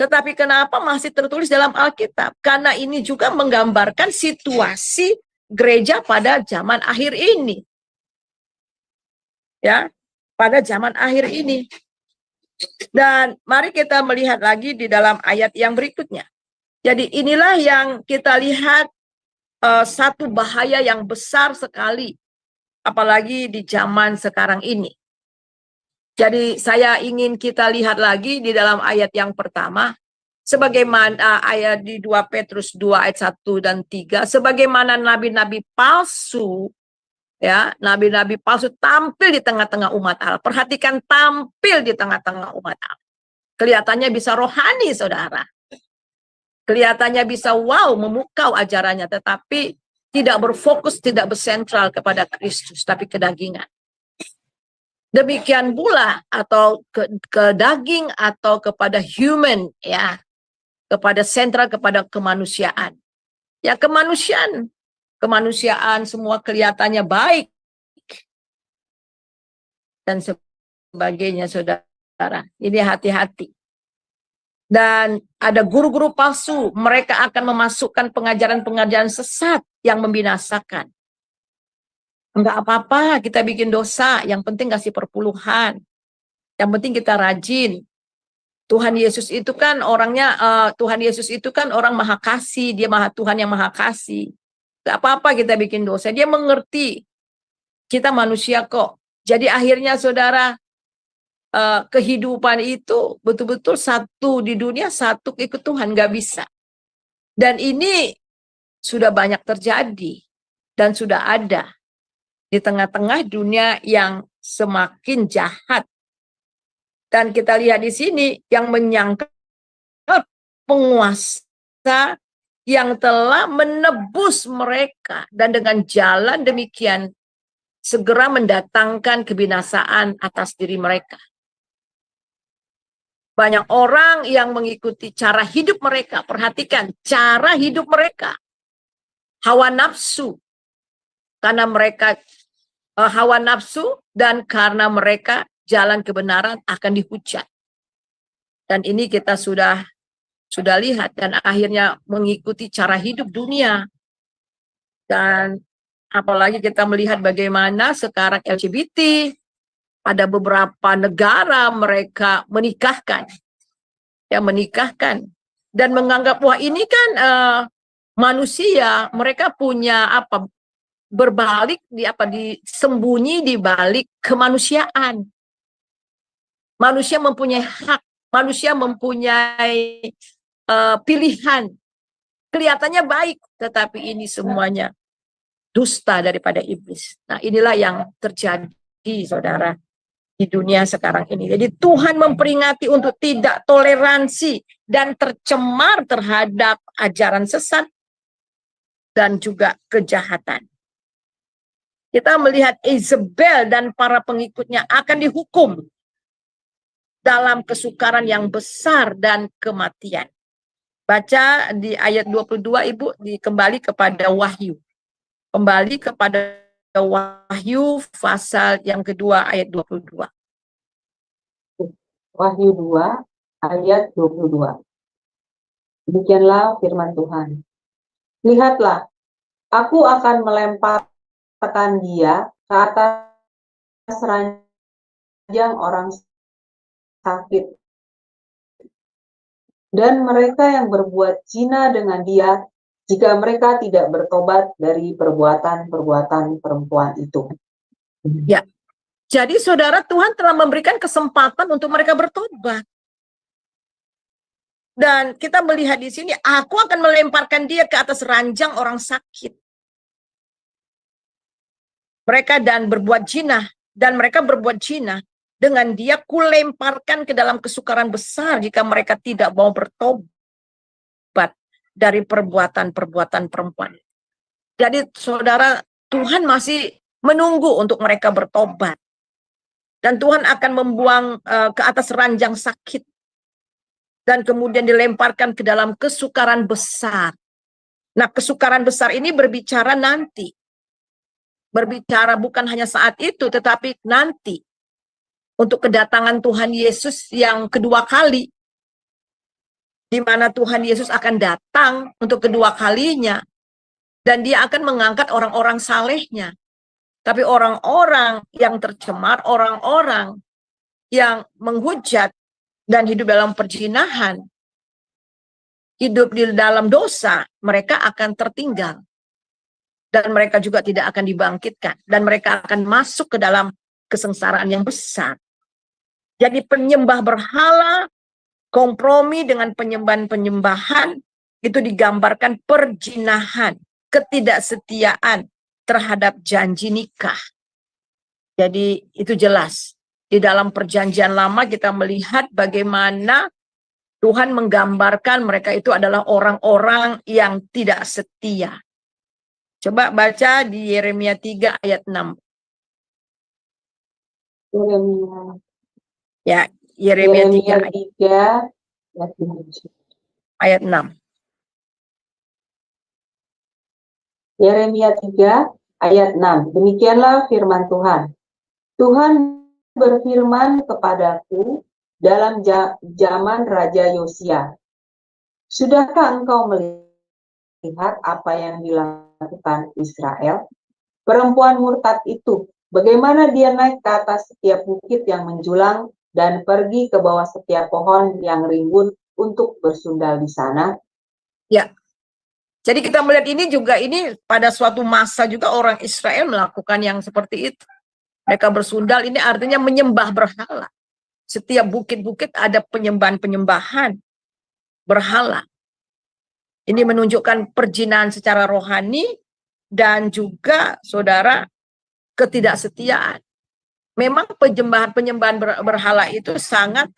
Tetapi kenapa masih tertulis dalam Alkitab? Karena ini juga menggambarkan situasi gereja pada zaman akhir ini. Ya, pada zaman akhir ini. Dan mari kita melihat lagi di dalam ayat yang berikutnya. Jadi inilah yang kita lihat satu bahaya yang besar sekali, apalagi di zaman sekarang ini. Jadi saya ingin kita lihat lagi di dalam ayat yang pertama, sebagaimana ayat di 2 Petrus 2 ayat 1 dan 3, sebagaimana nabi-nabi palsu, ya, nabi-nabi palsu tampil di tengah-tengah umat Allah. Perhatikan, tampil di tengah-tengah umat Allah. Kelihatannya bisa rohani, saudara. Kelihatannya bisa wow, memukau ajarannya, tetapi tidak berfokus, tidak bersentral kepada Kristus, tapi kedagingan. Demikian pula atau ke daging atau kepada human, ya, kepada sentral, kepada kemanusiaan. Ya, kemanusiaan semua kelihatannya baik dan sebagainya, saudara. Ini hati-hati. Dan ada guru-guru palsu, mereka akan memasukkan pengajaran-pengajaran sesat yang membinasakan. Enggak apa-apa kita bikin dosa, yang penting kasih perpuluhan. Yang penting kita rajin. Tuhan Yesus itu kan orangnya, Tuhan Yesus itu kan orang maha kasih, dia Tuhan yang maha kasih. Enggak apa-apa kita bikin dosa, dia mengerti. Kita manusia kok. Jadi akhirnya saudara, kehidupan itu betul-betul satu di dunia, satu ikut Tuhan, nggak bisa. Dan ini sudah banyak terjadi dan sudah ada di tengah-tengah dunia yang semakin jahat. Dan kita lihat di sini yang menyangkal penguasa yang telah menebus mereka dan dengan jalan demikian segera mendatangkan kebinasaan atas diri mereka. Banyak orang yang mengikuti cara hidup mereka. Perhatikan, cara hidup mereka. Hawa nafsu. Karena mereka hawa nafsu dan karena mereka jalan kebenaran akan dihujat. Dan ini kita sudah lihat dan akhirnya mengikuti cara hidup dunia. Dan apalagi kita melihat bagaimana sekarang LGBT pada beberapa negara mereka menikahkan dan menganggap wah ini kan manusia, mereka punya apa, berbalik disembunyi di balik kemanusiaan. Manusia mempunyai hak, manusia mempunyai pilihan. Kelihatannya baik, tetapi ini semuanya dusta daripada iblis. Nah, inilah yang terjadi, saudara, di dunia sekarang ini. Jadi Tuhan memperingati untuk tidak toleransi dan tercemar terhadap ajaran sesat dan juga kejahatan. Kita melihat Isabel dan para pengikutnya akan dihukum dalam kesukaran yang besar dan kematian. Baca di ayat 22, Ibu, kembali kepada Wahyu. Kembali kepada Wahyu pasal yang kedua ayat 22. Wahyu 2 ayat 22. Demikianlah firman Tuhan. Lihatlah, aku akan melemparkan dia ke atas ranjang orang sakit, dan mereka yang berbuat zina dengan dia, jika mereka tidak bertobat dari perbuatan-perbuatan perempuan itu. Ya. Jadi saudara, Tuhan telah memberikan kesempatan untuk mereka bertobat. Dan kita melihat di sini, aku akan melemparkan dia ke atas ranjang orang sakit. Mereka dan berbuat zina, dan mereka berbuat zina. Dengan dia kulemparkan ke dalam kesukaran besar jika mereka tidak mau bertobat dari perbuatan-perbuatan perempuan. Jadi saudara, Tuhan masih menunggu untuk mereka bertobat. Dan Tuhan akan membuang ke atas ranjang sakit. Dan kemudian dilemparkan ke dalam kesukaran besar. Nah, kesukaran besar ini berbicara nanti. Berbicara bukan hanya saat itu, tetapi nanti. Untuk kedatangan Tuhan Yesus yang kedua kali. Di mana Tuhan Yesus akan datang untuk kedua kalinya. Dan dia akan mengangkat orang-orang salehnya. Tapi orang-orang yang tercemar, orang-orang yang menghujat dan hidup dalam perzinahan, hidup di dalam dosa, mereka akan tertinggal. Dan mereka juga tidak akan dibangkitkan. Dan mereka akan masuk ke dalam kesengsaraan yang besar. Jadi penyembah berhala, kompromi dengan penyembahan-penyembahan, itu digambarkan perzinahan, ketidaksetiaan terhadap janji nikah. Jadi itu jelas. Di dalam perjanjian lama kita melihat bagaimana Tuhan menggambarkan mereka itu adalah orang-orang yang tidak setia. Coba baca di Yeremia 3 ayat 6. Ya, Yeremia 3 ayat 6. Yeremia 3 ayat 6. Demikianlah firman Tuhan. Tuhan berfirman kepadaku dalam zaman Raja Yosia. Sudahkah engkau melihat apa yang dilakukan Israel? Perempuan murtad itu, bagaimana dia naik ke atas setiap bukit yang menjulang dan pergi ke bawah setiap pohon yang rimbun untuk bersundal di sana? Ya. Jadi kita melihat ini pada suatu masa juga orang Israel melakukan yang seperti itu. Mereka bersundal, ini artinya menyembah berhala. Setiap bukit-bukit ada penyembahan-penyembahan berhala. Ini menunjukkan perzinahan secara rohani dan juga saudara ketidaksetiaan. Memang penyembahan berhala itu sangat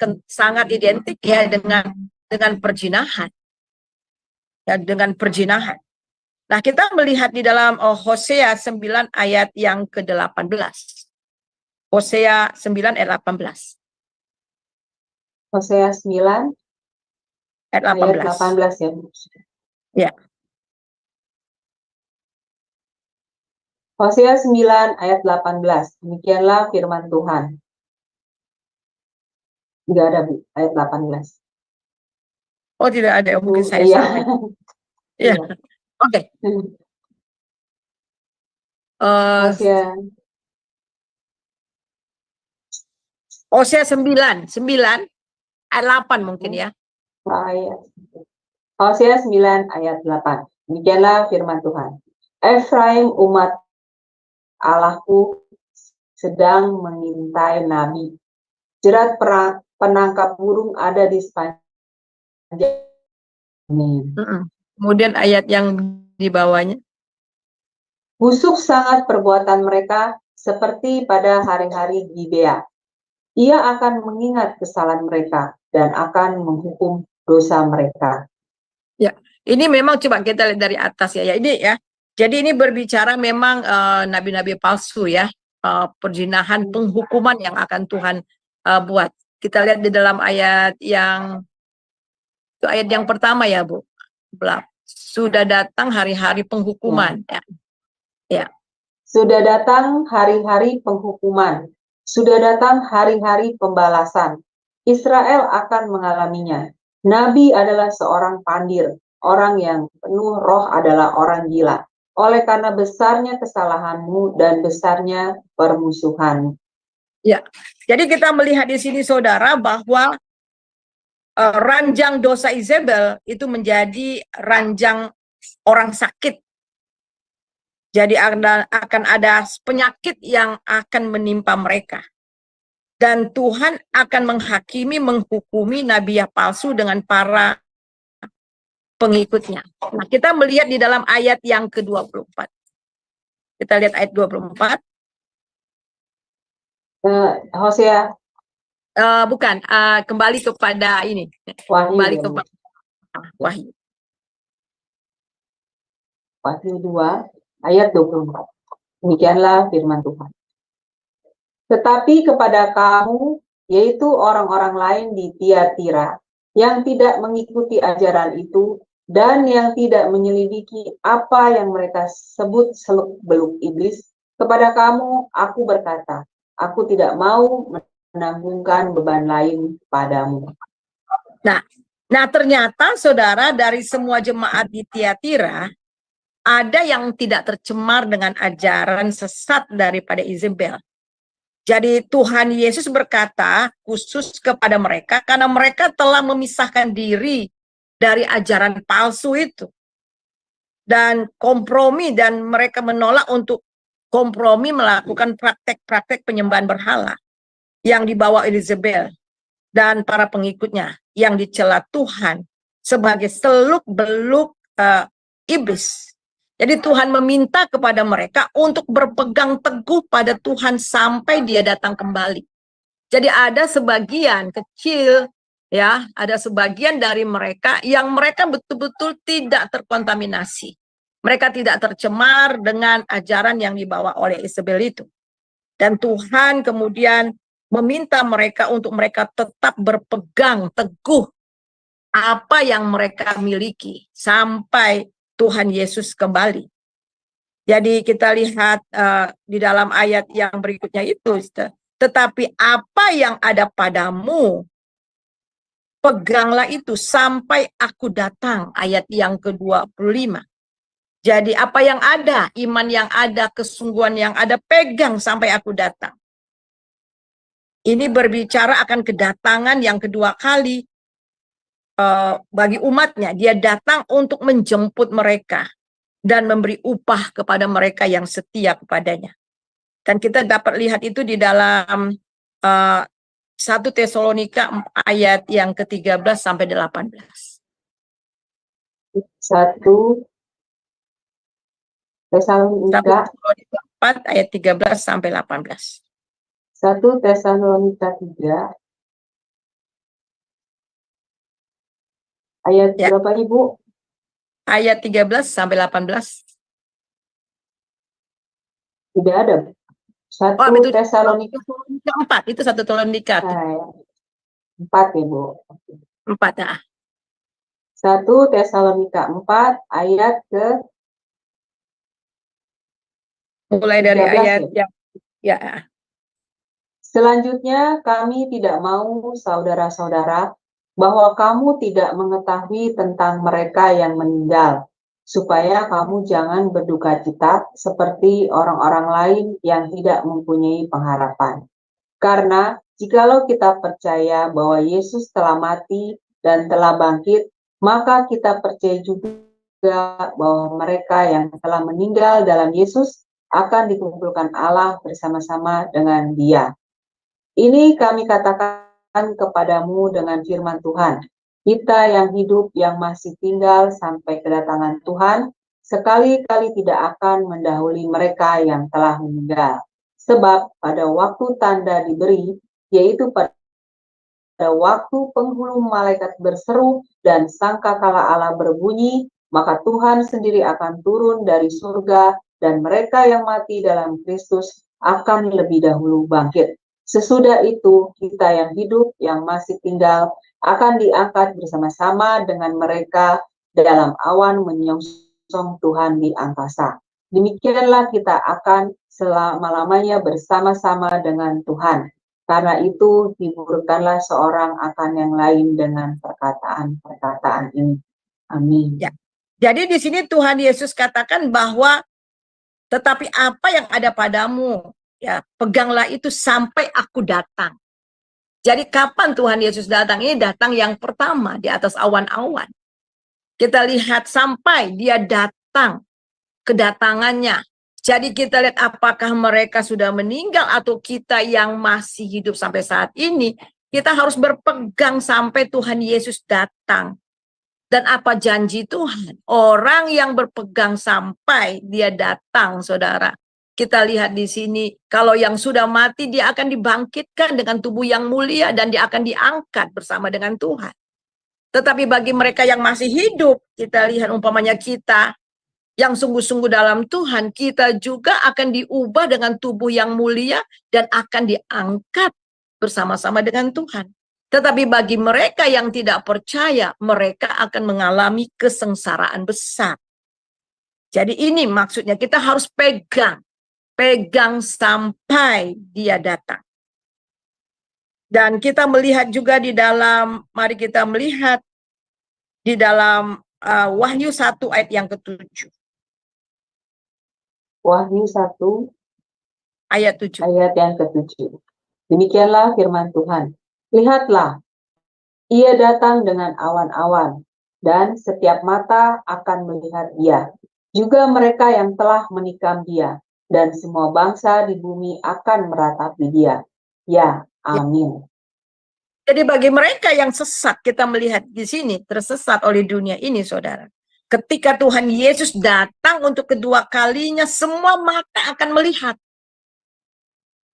identik ya dengan perzinahan. Ya, dengan perzinahan. Nah, kita melihat di dalam Hosea 9 ayat yang ke-18. Hosea 9 ayat 18. Hosea 9 ayat 18 ya. Ya. Hosea 9 ayat 18. Demikianlah firman Tuhan. Tidak ada, Bu, ayat 18. Oh, tidak ada. Mungkin saya iya. salah. Iya. Oke. Hosea 9 ayat 8 mungkin ya. Hosea 9 ayat 8. Demikianlah firman Tuhan. Efraim umat Allahku sedang mengintai nabi. Jerat penangkap burung ada di sepanjang ini. Kemudian ayat yang di bawahnya. Busuk sangat perbuatan mereka seperti pada hari-hari Gibea. Ia akan mengingat kesalahan mereka dan akan menghukum dosa mereka. Ya, ini memang coba kita lihat dari atas ya. Ini ya. Jadi ini berbicara memang nabi-nabi palsu ya. Perzinahan, penghukuman yang akan Tuhan buat. Kita lihat di dalam ayat yang pertama ya, Bu. Sudah datang hari-hari penghukuman ya. Ya. Sudah datang hari-hari penghukuman. Sudah datang hari-hari pembalasan. Israel akan mengalaminya. Nabi adalah seorang pandir, orang yang penuh roh adalah orang gila. Oleh karena besarnya kesalahanmu dan besarnya permusuhan. Ya, jadi kita melihat di sini saudara bahwa ranjang dosa Izebel itu menjadi ranjang orang sakit. Jadi akan ada penyakit yang akan menimpa mereka. Dan Tuhan akan menghakimi, menghukumi nabi palsu dengan para pengikutnya. Nah, kita melihat di dalam ayat yang ke-24. Kita lihat ayat 24. Hosea. Bukan, kembali kepada ini. Wahyu. Kembali kepada Wahyu. Wahyu 2 ayat 24. Demikianlah firman Tuhan. Tetapi kepada kamu, yaitu orang-orang lain di Tiatira, yang tidak mengikuti ajaran itu, dan yang tidak menyelidiki apa yang mereka sebut seluk-beluk iblis, kepada kamu aku berkata, aku tidak mau menanggungkan beban lain padamu. Nah, ternyata saudara, dari semua jemaat di Tiatira, ada yang tidak tercemar dengan ajaran sesat daripada Izebel. Jadi Tuhan Yesus berkata khusus kepada mereka karena mereka telah memisahkan diri dari ajaran palsu itu. Dan kompromi, dan mereka menolak untuk kompromi melakukan praktek-praktek penyembahan berhala yang dibawa Izebel dan para pengikutnya yang dicela Tuhan sebagai seluk-beluk iblis. Jadi Tuhan meminta kepada mereka untuk berpegang teguh pada Tuhan sampai Dia datang kembali. Jadi ada sebagian kecil, ya, ada sebagian dari mereka yang mereka betul-betul tidak terkontaminasi. Mereka tidak tercemar dengan ajaran yang dibawa oleh Izebel itu. Dan Tuhan kemudian meminta mereka untuk mereka tetap berpegang teguh apa yang mereka miliki sampai Tuhan Yesus kembali. Jadi kita lihat di dalam ayat yang berikutnya itu, tetapi apa yang ada padamu, peganglah itu sampai aku datang, ayat yang ke-25. Jadi apa yang ada, iman yang ada, kesungguhan yang ada, pegang sampai aku datang. Ini berbicara akan kedatangan yang kedua kali bagi umatnya. Dia datang untuk menjemput mereka dan memberi upah kepada mereka yang setia kepadanya. Dan kita dapat lihat itu di dalam 1 Tesalonika ayat yang ke-13 sampai 18. 1 Tesalonika 4 ayat 13 sampai 18. 1 Tesalonika 3 ayat berapa Ibu? Ayat 13 sampai 18. Tidak ada. 1 Tesalonika 4, itu 1 Tesalonika 4 Ibu. 4 ya. 1 Tesalonika 4 ayat ke mulai dari 13, ayat ya. Selanjutnya kami tidak mau saudara-saudara bahwa kamu tidak mengetahui tentang mereka yang meninggal, supaya kamu jangan berduka cita seperti orang-orang lain yang tidak mempunyai pengharapan. Karena jikalau kita percaya bahwa Yesus telah mati dan telah bangkit, maka kita percaya juga bahwa mereka yang telah meninggal dalam Yesus akan dikumpulkan Allah bersama-sama dengan Dia. Ini kami katakan kepadamu dengan firman Tuhan. Kita yang hidup, yang masih tinggal sampai kedatangan Tuhan, sekali-kali tidak akan mendahului mereka yang telah meninggal. Sebab pada waktu tanda diberi, yaitu pada waktu penghulu malaikat berseru dan sangkakala Allah berbunyi, maka Tuhan sendiri akan turun dari surga dan mereka yang mati dalam Kristus akan lebih dahulu bangkit. Sesudah itu, kita yang hidup, yang masih tinggal, akan diangkat bersama-sama dengan mereka dalam awan menyongsong Tuhan di angkasa. Demikianlah kita akan selama-lamanya bersama-sama dengan Tuhan. Karena itu hiburkanlah seorang akan yang lain dengan perkataan-perkataan ini. Amin. Ya. Jadi di sini Tuhan Yesus katakan bahwa tetapi apa yang ada padamu, ya peganglah itu sampai aku datang. Jadi kapan Tuhan Yesus datang? Ini datang yang pertama di atas awan-awan. Kita lihat sampai dia datang, kedatangannya. Jadi kita lihat apakah mereka sudah meninggal atau kita yang masih hidup sampai saat ini. Kita harus berpegang sampai Tuhan Yesus datang. Dan apa janji Tuhan? Orang yang berpegang sampai dia datang, saudara. Kita lihat di sini, kalau yang sudah mati, dia akan dibangkitkan dengan tubuh yang mulia dan dia akan diangkat bersama dengan Tuhan. Tetapi bagi mereka yang masih hidup, kita lihat umpamanya kita, yang sungguh-sungguh dalam Tuhan, kita juga akan diubah dengan tubuh yang mulia dan akan diangkat bersama-sama dengan Tuhan. Tetapi bagi mereka yang tidak percaya, mereka akan mengalami kesengsaraan besar. Jadi ini maksudnya kita harus pegang sampai dia datang. Dan kita melihat juga di dalam, mari kita melihat di dalam Wahyu 1 ayat yang ke-7. Wahyu 1 ayat 7. Ayat yang ke-7. Demikianlah firman Tuhan. Lihatlah, ia datang dengan awan-awan, dan setiap mata akan melihat dia. Juga mereka yang telah menikam dia, dan semua bangsa di bumi akan meratapi dia. Ya, amin. Jadi bagi mereka yang sesat, kita melihat di sini, tersesat oleh dunia ini, saudara. Ketika Tuhan Yesus datang untuk kedua kalinya, semua mata akan melihat.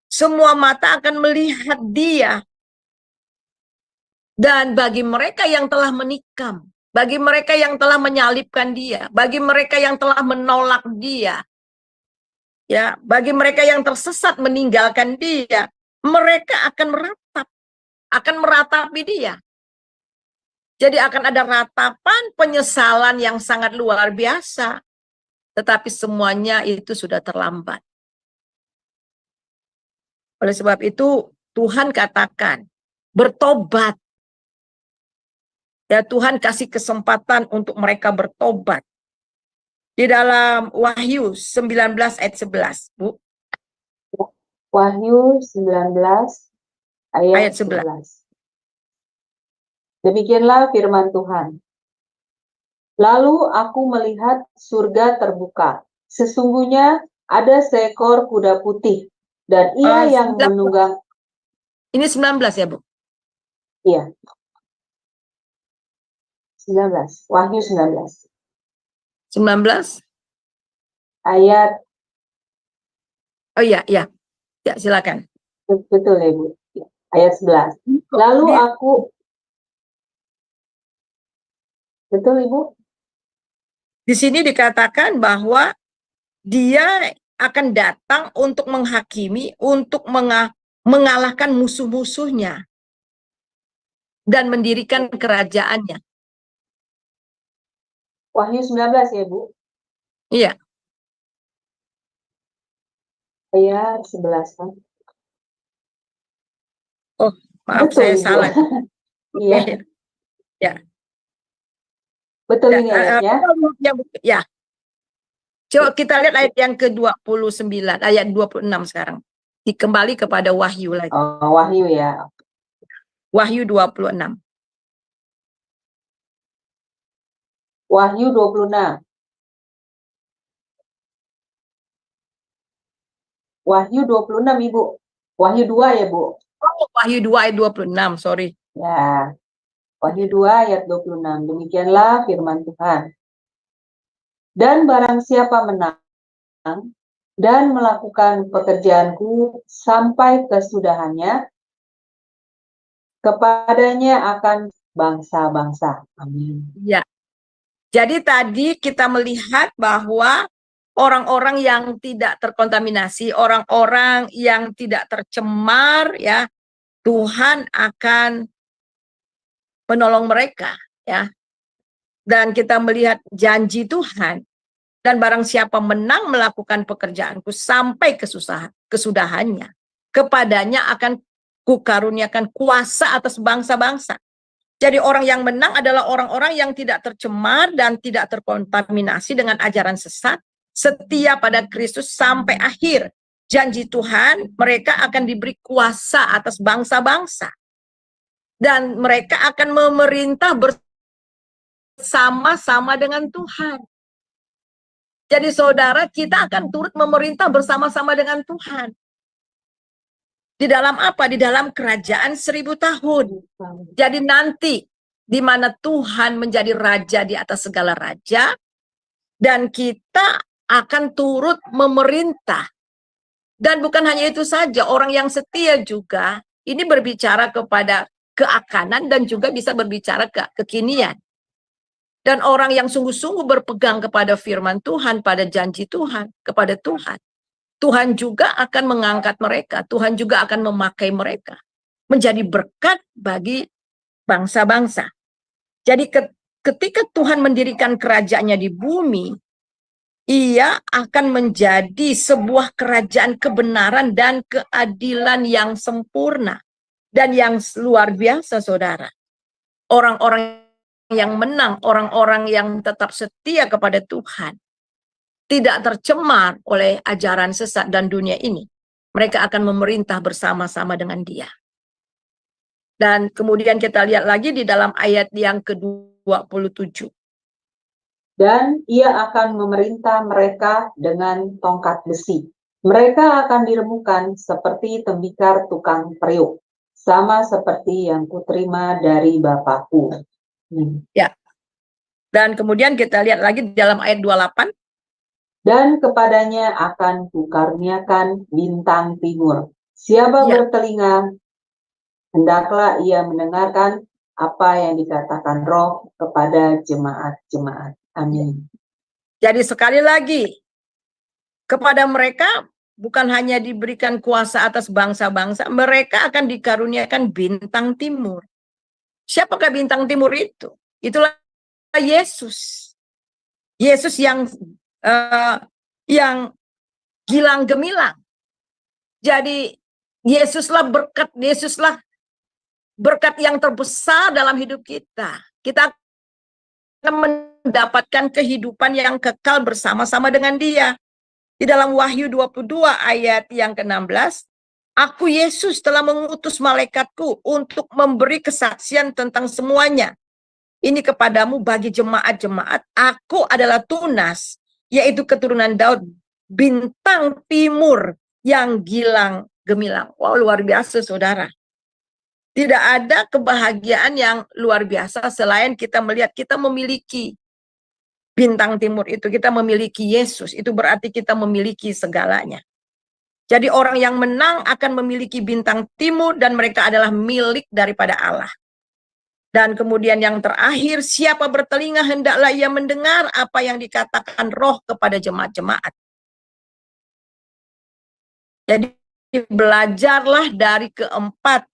Semua mata akan melihat dia. Dan bagi mereka yang telah menikam, bagi mereka yang telah menyalibkan dia, bagi mereka yang telah menolak dia, ya, bagi mereka yang tersesat meninggalkan dia, mereka akan meratapi dia. Jadi akan ada ratapan penyesalan yang sangat luar biasa. Tetapi semuanya itu sudah terlambat. Oleh sebab itu Tuhan katakan, bertobat. Ya, Tuhan kasih kesempatan untuk mereka bertobat. Di dalam Wahyu 19 ayat 11, Bu. Wahyu 19 ayat 11. Demikianlah firman Tuhan. Lalu aku melihat surga terbuka. Sesungguhnya ada seekor kuda putih, dan ia yang menunggang. Ini 19 ya, Bu? Iya. 19. Wahyu 19. 19? Ayat. Oh iya, iya. Ya, silakan. Betul ya, Bu. Ayat 11. Lalu aku. Betul, Ibu? Di sini dikatakan bahwa dia akan datang untuk menghakimi, untuk mengalahkan musuh-musuhnya dan mendirikan kerajaannya. Wahyu 19 ya, Bu? Iya. Ayat 11 kan? Oh, maaf, betul, saya Ibu. salah. Iya. Ya. Betul ini ayatnya? Ya. Coba kita lihat ayat yang ke-29, ayat 26 sekarang. Kembali kepada Wahyu lagi. Oh, Wahyu ya. Wahyu 26. Wahyu 26. Wahyu 26, Ibu. Wahyu 2 ya, Bu? Oh, Wahyu 2 ayat 26, sorry. Ya. Wahyu 2 ayat 26. Demikianlah firman Tuhan. Dan barang siapa menang dan melakukan pekerjaanku sampai kesudahannya, kepadanya akan bangsa-bangsa. Amin. Ya. Jadi tadi kita melihat bahwa orang-orang yang tidak terkontaminasi, orang-orang yang tidak tercemar, ya, Tuhan akan menolong mereka, ya. Dan kita melihat janji Tuhan, dan barang siapa menang melakukan pekerjaanku sampai kesudahannya, kepadanya akan kukaruniakan kuasa atas bangsa-bangsa. Jadi orang yang menang adalah orang-orang yang tidak tercemar dan tidak terkontaminasi dengan ajaran sesat, setia pada Kristus sampai akhir. Janji Tuhan, mereka akan diberi kuasa atas bangsa-bangsa. Dan mereka akan memerintah bersama-sama dengan Tuhan. Jadi saudara, kita akan turut memerintah bersama-sama dengan Tuhan. Di dalam apa? Di dalam kerajaan 1000 tahun. Jadi nanti, di mana Tuhan menjadi raja di atas segala raja, dan kita akan turut memerintah. Dan bukan hanya itu saja, orang yang setia juga, ini berbicara kepada keakanan dan juga bisa berbicara ke kekinian. Dan orang yang sungguh-sungguh berpegang kepada firman Tuhan, pada janji Tuhan, kepada Tuhan. Tuhan juga akan mengangkat mereka, Tuhan juga akan memakai mereka. Menjadi berkat bagi bangsa-bangsa. Jadi ketika Tuhan mendirikan kerajaannya di bumi, ia akan menjadi sebuah kerajaan kebenaran dan keadilan yang sempurna. Dan yang luar biasa, saudara. Orang-orang yang menang, orang-orang yang tetap setia kepada Tuhan, tidak tercemar oleh ajaran sesat dan dunia ini. Mereka akan memerintah bersama-sama dengan Dia. Dan kemudian kita lihat lagi di dalam ayat yang ke-27. Dan ia akan memerintah mereka dengan tongkat besi. Mereka akan diremukkan seperti tembikar tukang periuk, sama seperti yang kuterima dari Bapakku. Ya. Dan kemudian kita lihat lagi di dalam ayat 28. Dan kepadanya akan kukaruniakan bintang timur. Siapa bertelinga, hendaklah ia mendengarkan apa yang dikatakan Roh kepada jemaat-jemaat. Amin. Jadi sekali lagi, kepada mereka bukan hanya diberikan kuasa atas bangsa-bangsa, mereka akan dikaruniakan bintang timur. Siapakah bintang timur itu? Itulah Yesus. Yesus yang gilang gemilang. Jadi Yesuslah berkat yang terbesar dalam hidup kita. Kita akan mendapatkan kehidupan yang kekal bersama-sama dengan Dia. Di dalam Wahyu 22 ayat yang ke-16, Aku Yesus telah mengutus malaikatku untuk memberi kesaksian tentang semuanya. Ini kepadamu bagi jemaat-jemaat, aku adalah tunas, yaitu keturunan Daud, bintang timur yang gilang gemilang. Wow, luar biasa, saudara. Tidak ada kebahagiaan yang luar biasa selain kita melihat kita memiliki bintang timur itu, kita memiliki Yesus, itu berarti kita memiliki segalanya. Jadi orang yang menang akan memiliki bintang timur dan mereka adalah milik daripada Allah. Dan kemudian yang terakhir, siapa bertelinga hendaklah ia mendengar apa yang dikatakan Roh kepada jemaat-jemaat. Jadi belajarlah dari keempat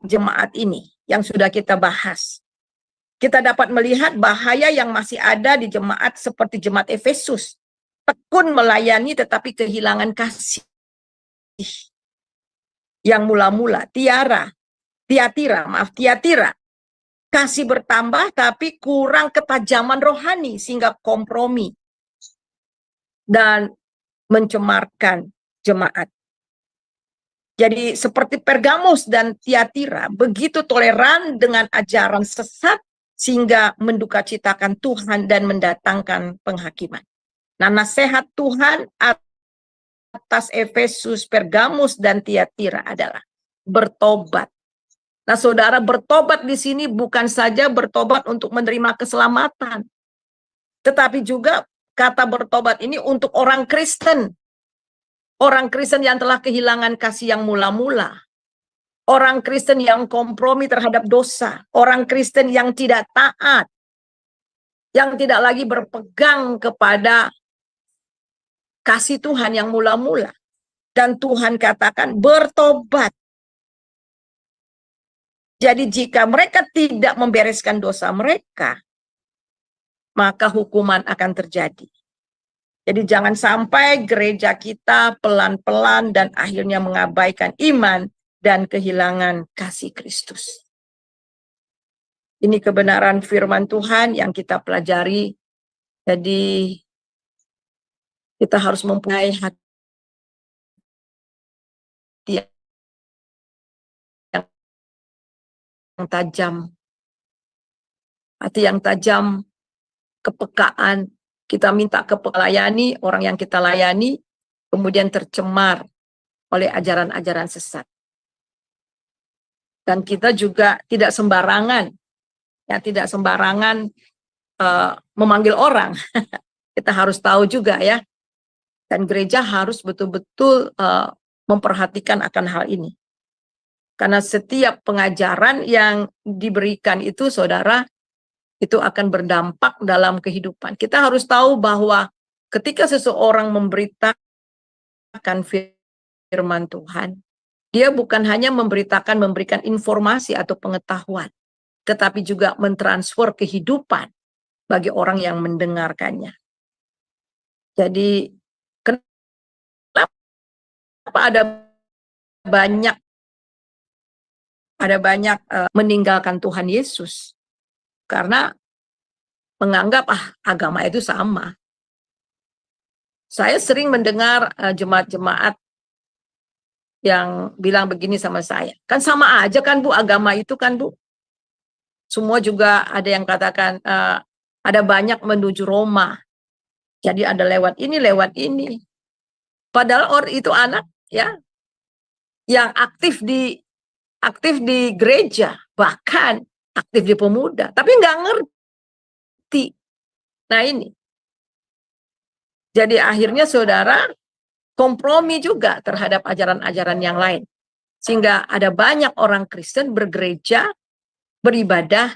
jemaat ini yang sudah kita bahas. Kita dapat melihat bahaya yang masih ada di jemaat seperti jemaat Efesus. Tekun melayani tetapi kehilangan kasih. Yang mula-mula, Tiatira. Kasih bertambah tapi kurang ketajaman rohani sehingga kompromi dan mencemarkan jemaat. Jadi seperti Pergamus dan Tiatira, begitu toleran dengan ajaran sesat sehingga mendukacitakan Tuhan dan mendatangkan penghakiman. Nah, nasihat Tuhan atas Efesus, Pergamus, dan Tiatira adalah bertobat. Nah, saudara, bertobat di sini bukan saja bertobat untuk menerima keselamatan, tetapi juga kata bertobat ini untuk orang Kristen. Orang Kristen yang telah kehilangan kasih yang mula-mula. Orang Kristen yang kompromi terhadap dosa. Orang Kristen yang tidak taat. Yang tidak lagi berpegang kepada kasih Tuhan yang mula-mula. Dan Tuhan katakan bertobat. Jadi jika mereka tidak membereskan dosa mereka, maka hukuman akan terjadi. Jadi jangan sampai gereja kita pelan-pelan dan akhirnya mengabaikan iman dan kehilangan kasih Kristus. Ini kebenaran firman Tuhan yang kita pelajari. Jadi kita harus mempunyai hati yang tajam. Hati yang tajam, kepekaan. Kita minta layani orang yang kita layani, kemudian tercemar oleh ajaran-ajaran sesat. Dan kita juga tidak sembarangan, memanggil orang. Kita harus tahu juga ya. Dan gereja harus betul-betul memperhatikan akan hal ini. Karena setiap pengajaran yang diberikan itu, saudara, itu akan berdampak dalam kehidupan. Kita harus tahu bahwa ketika seseorang memberitakan firman Tuhan, dia bukan hanya memberikan informasi atau pengetahuan, tetapi juga mentransfer kehidupan bagi orang yang mendengarkannya. Jadi, kenapa ada banyak meninggalkan Tuhan Yesus? Karena menganggap agama itu sama. Saya sering mendengar jemaat-jemaat yang bilang begini sama saya. Kan sama aja kan Bu, agama itu kan Bu. Semua juga ada yang katakan ada banyak menuju Roma. Jadi ada lewat ini. Padahal itu anak ya yang aktif di gereja, bahkan aktif di pemuda, tapi nggak ngerti. Nah ini. Jadi akhirnya saudara kompromi juga terhadap ajaran-ajaran yang lain. Sehingga ada banyak orang Kristen bergereja, beribadah,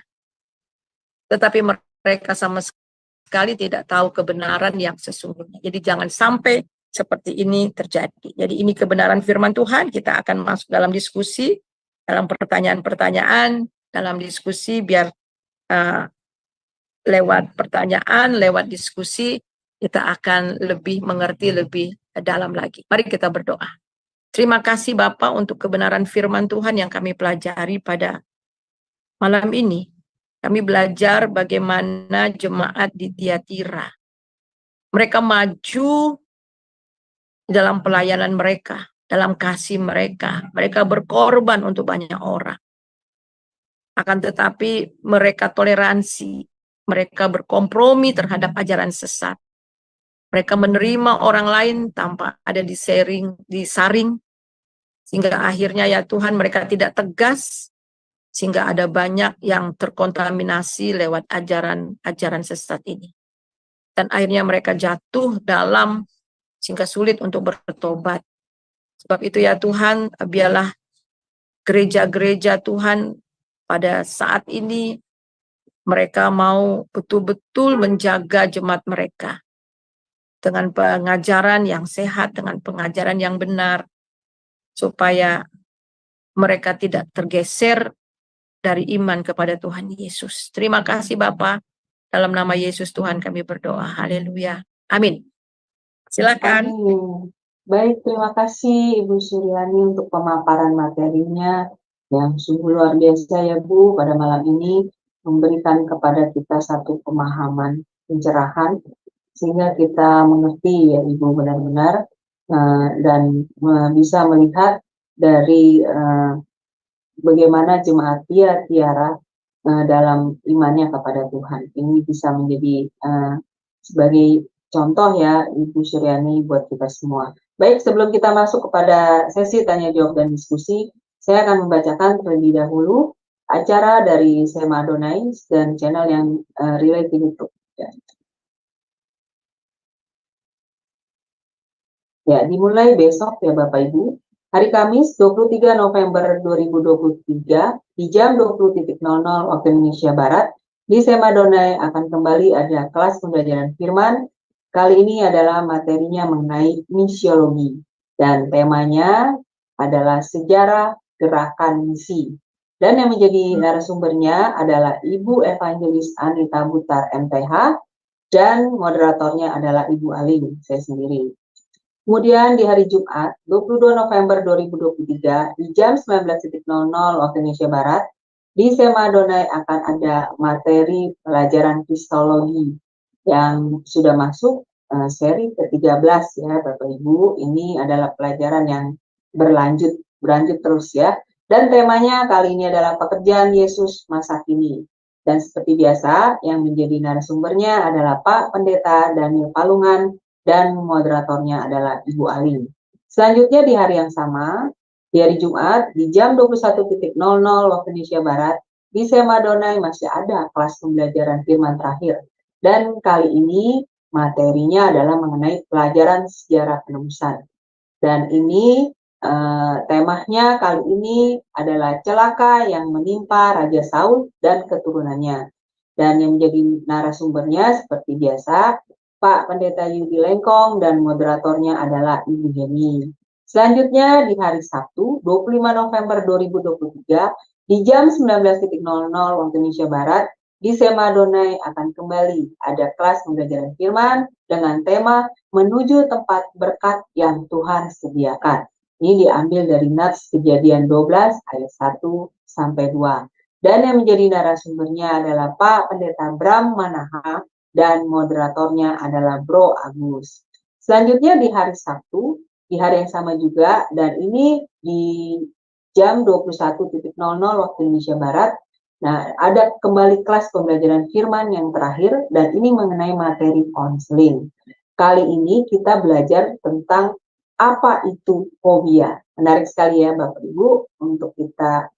tetapi mereka sama sekali tidak tahu kebenaran yang sesungguhnya. Jadi jangan sampai seperti ini terjadi. Jadi ini kebenaran firman Tuhan. Kita akan masuk dalam diskusi, dalam pertanyaan-pertanyaan, dalam diskusi biar lewat pertanyaan, lewat diskusi, kita akan lebih mengerti lebih dalam lagi. Mari kita berdoa. Terima kasih Bapak untuk kebenaran firman Tuhan yang kami pelajari pada malam ini. Kami belajar bagaimana jemaat di Tiatira. Mereka maju dalam pelayanan mereka, dalam kasih mereka. Mereka berkorban untuk banyak orang. Akan tetapi mereka toleransi, mereka berkompromi terhadap ajaran sesat. Mereka menerima orang lain tanpa ada disaring, sehingga akhirnya ya Tuhan mereka tidak tegas, sehingga ada banyak yang terkontaminasi lewat ajaran sesat ini. Dan akhirnya mereka jatuh dalam, sehingga sulit untuk bertobat. Sebab itu ya Tuhan, biarlah gereja-gereja Tuhan pada saat ini mereka mau betul-betul menjaga jemaat mereka dengan pengajaran yang sehat, dengan pengajaran yang benar, supaya mereka tidak tergeser dari iman kepada Tuhan Yesus. Terima kasih Bapa. Dalam nama Yesus Tuhan kami berdoa. Haleluya. Amin. Silakan. Amin. Baik, terima kasih Ibu Suryani untuk pemaparan materinya yang sungguh luar biasa ya Bu, pada malam ini memberikan kepada kita satu pemahaman, pencerahan, sehingga kita mengerti ya Ibu benar-benar dan bisa melihat dari bagaimana jemaat Tiatira dalam imannya kepada Tuhan. Ini bisa menjadi sebagai contoh ya Ibu Suryani buat kita semua. Baik, sebelum kita masuk kepada sesi tanya jawab dan diskusi, saya akan membacakan terlebih dahulu acara dari Sema Adonai dan channel yang relate YouTube. Ya, dimulai besok ya Bapak Ibu. Hari Kamis 23 November 2023 di jam 20.00 waktu Indonesia Barat di Sema Adonai akan kembali ada kelas pembelajaran firman. Kali ini adalah materinya mengenai misiologi dan temanya adalah sejarah gerakan misi. Dan yang menjadi narasumbernya adalah Ibu Evangelis Anita Butar MTH dan moderatornya adalah Ibu Aling, saya sendiri. Kemudian di hari Jumat, 22 November 2023, di jam 19.00 waktu Indonesia Barat, di Sema Adonai akan ada materi pelajaran Kristologi yang sudah masuk seri ke-13 ya Bapak Ibu. Ini adalah pelajaran yang berlanjut terus ya. Dan temanya kali ini adalah pekerjaan Yesus masa kini. Dan seperti biasa, yang menjadi narasumbernya adalah Pak Pendeta Daniel Palungan, dan moderatornya adalah Ibu Aling. Selanjutnya di hari yang sama, di hari Jumat, di jam 21.00 waktu Indonesia Barat, di Sema Adonai masih ada kelas pembelajaran firman terakhir. Dan kali ini materinya adalah mengenai pelajaran sejarah penebusan. Dan ini temanya kali ini adalah celaka yang menimpa Raja Saul dan keturunannya. Dan yang menjadi narasumbernya seperti biasa, Pak Pendeta Yudi Lengkong, dan moderatornya adalah Ibu Yeni. Selanjutnya di hari Sabtu, 25 November 2023, di jam 19.00 waktu Indonesia Barat, di Sema Adonai akan kembali ada kelas pembelajaran firman dengan tema menuju tempat berkat yang Tuhan sediakan. Ini diambil dari Nats Kejadian 12 ayat 1 sampai 2. Dan yang menjadi narasumbernya adalah Pak Pendeta Bram Manaha, dan moderatornya adalah Bro Agus. Selanjutnya di hari Sabtu, di hari yang sama juga, dan ini di jam 21.00 waktu Indonesia Barat. Nah, ada kembali kelas pembelajaran firman yang terakhir, dan ini mengenai materi konseling. Kali ini kita belajar tentang apa itu fobia. Menarik sekali ya Bapak Ibu untuk kita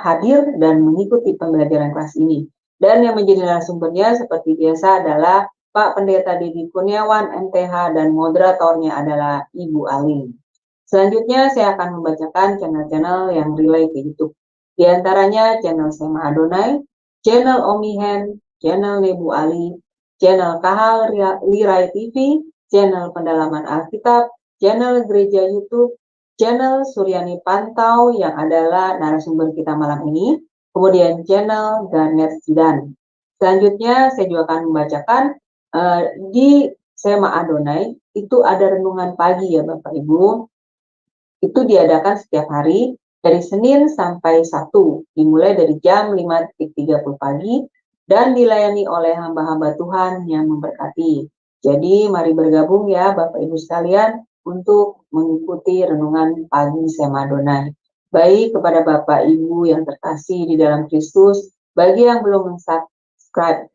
hadir dan mengikuti pembelajaran kelas ini. Dan yang menjadi narasumbernya seperti biasa adalah Pak Pendeta Dedi Kurniawan MTH, dan moderatornya adalah Ibu Aling. Selanjutnya saya akan membacakan channel-channel yang relay ke YouTube. Di antaranya channel Sema Adonai, channel Omihen, channel Nebu Ali, channel Kahal Lirai TV, channel Pendalaman Alkitab, channel Gereja YouTube, channel Suryani Pantau yang adalah narasumber kita malam ini, kemudian channel Garnet Zidan. Selanjutnya saya juga akan membacakan di Sema Adonai itu ada renungan pagi ya Bapak Ibu. Itu diadakan setiap hari dari Senin sampai Sabtu, dimulai dari jam 5.30 pagi dan dilayani oleh hamba-hamba Tuhan yang memberkati. Jadi mari bergabung ya Bapak Ibu sekalian untuk mengikuti renungan pagi Sema Adonai. Baik kepada Bapak Ibu yang terkasih di dalam Kristus, bagi yang belum subscribe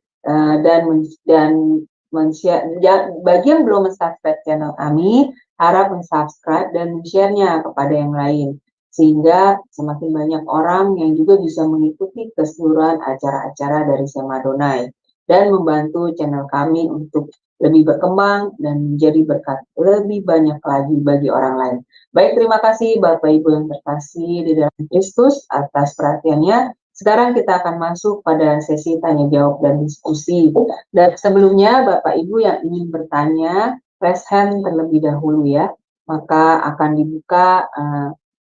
bagi yang belum subscribe channel kami, harap subscribe dan share-nya kepada yang lain, sehingga semakin banyak orang yang juga bisa mengikuti keseluruhan acara-acara dari Sema Adonai dan membantu channel kami untuk lebih berkembang dan menjadi berkat lebih banyak lagi bagi orang lain. Baik, terima kasih Bapak Ibu yang terkasih di dalam Kristus atas perhatiannya. Sekarang kita akan masuk pada sesi tanya jawab dan diskusi. Dan sebelumnya Bapak Ibu yang ingin bertanya, raise hand terlebih dahulu ya. Maka akan dibuka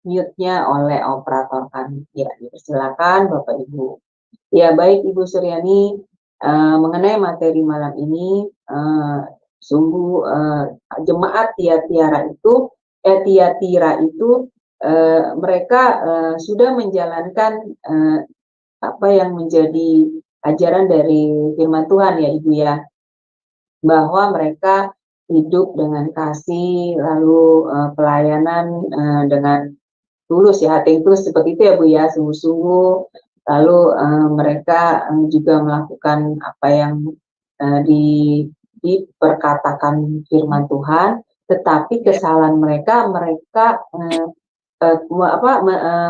mute-nya oleh operator kami. Ya, silakan Bapak Ibu. Ya, baik Ibu Suryani, mengenai materi malam ini, sungguh jemaat Tiatira itu mereka sudah menjalankan apa yang menjadi ajaran dari firman Tuhan ya Ibu ya, bahwa mereka hidup dengan kasih, lalu pelayanan dengan tulus ya, hati tulus seperti itu ya Bu ya, sungguh-sungguh. Lalu mereka juga melakukan apa yang diperkatakan firman Tuhan, tetapi kesalahan mereka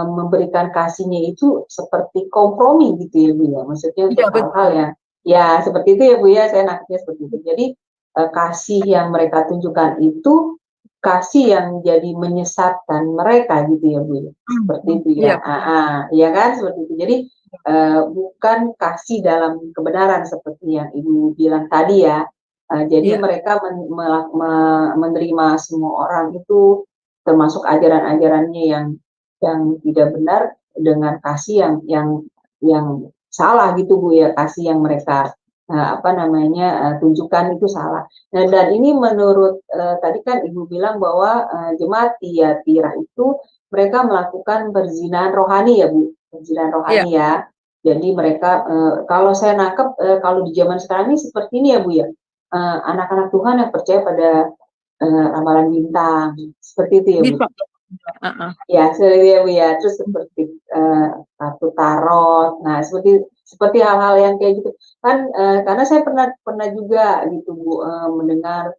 memberikan kasihnya itu seperti kompromi gitu ya Bu ya, maksudnya untuk hal-hal ya seperti itu ya Bu ya, saya nangkepnya seperti itu. Jadi kasih yang mereka tunjukkan itu kasih yang jadi menyesatkan mereka gitu ya Bu ya, seperti itu ya. Ya kan seperti itu. Jadi bukan kasih dalam kebenaran seperti yang Ibu bilang tadi ya. Jadi mereka menerima semua orang itu, termasuk ajaran-ajarannya yang tidak benar, dengan kasih yang salah gitu Bu ya, kasih yang mereka apa namanya tunjukkan itu salah. Nah, dan ini menurut tadi kan Ibu bilang bahwa jemaat Tiatira itu mereka melakukan perzinahan rohani ya Bu, perzinahan Iya, rohani ya. Jadi mereka kalau saya nangkep kalau di zaman sekarang ini seperti ini ya Bu ya, anak-anak Tuhan yang percaya pada ramalan bintang seperti itu ya Bu. bisa. Heeh. Ya, seperti ya Bu ya. Terus seperti kartu tarot. Nah, seperti hal-hal yang kayak gitu. Kan karena saya pernah juga gitu Bu mendengar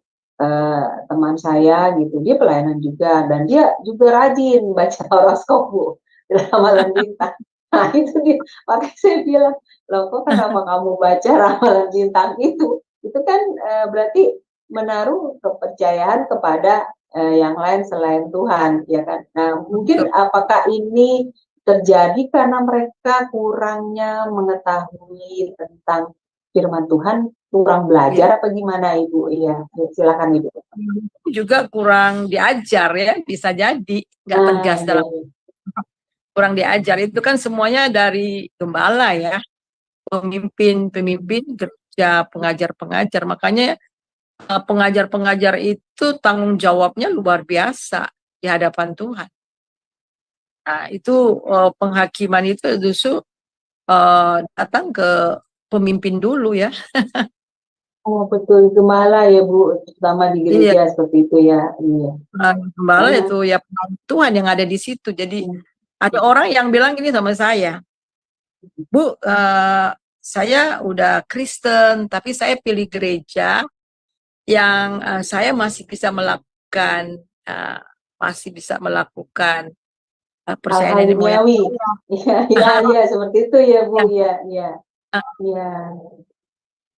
teman saya gitu. Dia pelayanan juga dan dia juga rajin baca horoskop Bu, ramalan bintang. Nah, itu dia. Makanya saya bilang, "Loh, kok kenapa kamu baca ramalan bintang itu?" Itu kan berarti menaruh kepercayaan kepada yang lain selain Tuhan, ya kan? Nah, mungkin Betul. apakah ini terjadi karena mereka kurangnya mengetahui tentang firman Tuhan, kurang Iya. belajar apa gimana Ibu? Iya, silakan Ibu. Juga kurang diajar ya, bisa jadi nggak tegas Iya, dalam, kurang diajar itu kan semuanya dari gembala ya, pemimpin gereja, pengajar-pengajar. Makanya pengajar-pengajar itu tanggung jawabnya luar biasa di hadapan Tuhan. Nah, itu penghakiman itu justru datang ke pemimpin dulu ya. oh betul, gembala ya Bu, terutama di Iya, gereja seperti itu ya. Iya, gembala karena itu ya Tuhan yang ada di situ. Jadi iya, ada orang yang bilang gini sama saya, Bu, saya udah Kristen, tapi saya pilih gereja yang saya uh, masih bisa melakukan hal-hal percayaan nenek moyang duniawi. saya. Iya, iya, iya, seperti itu ya Bu, Yang, iya, iya, uh, iya.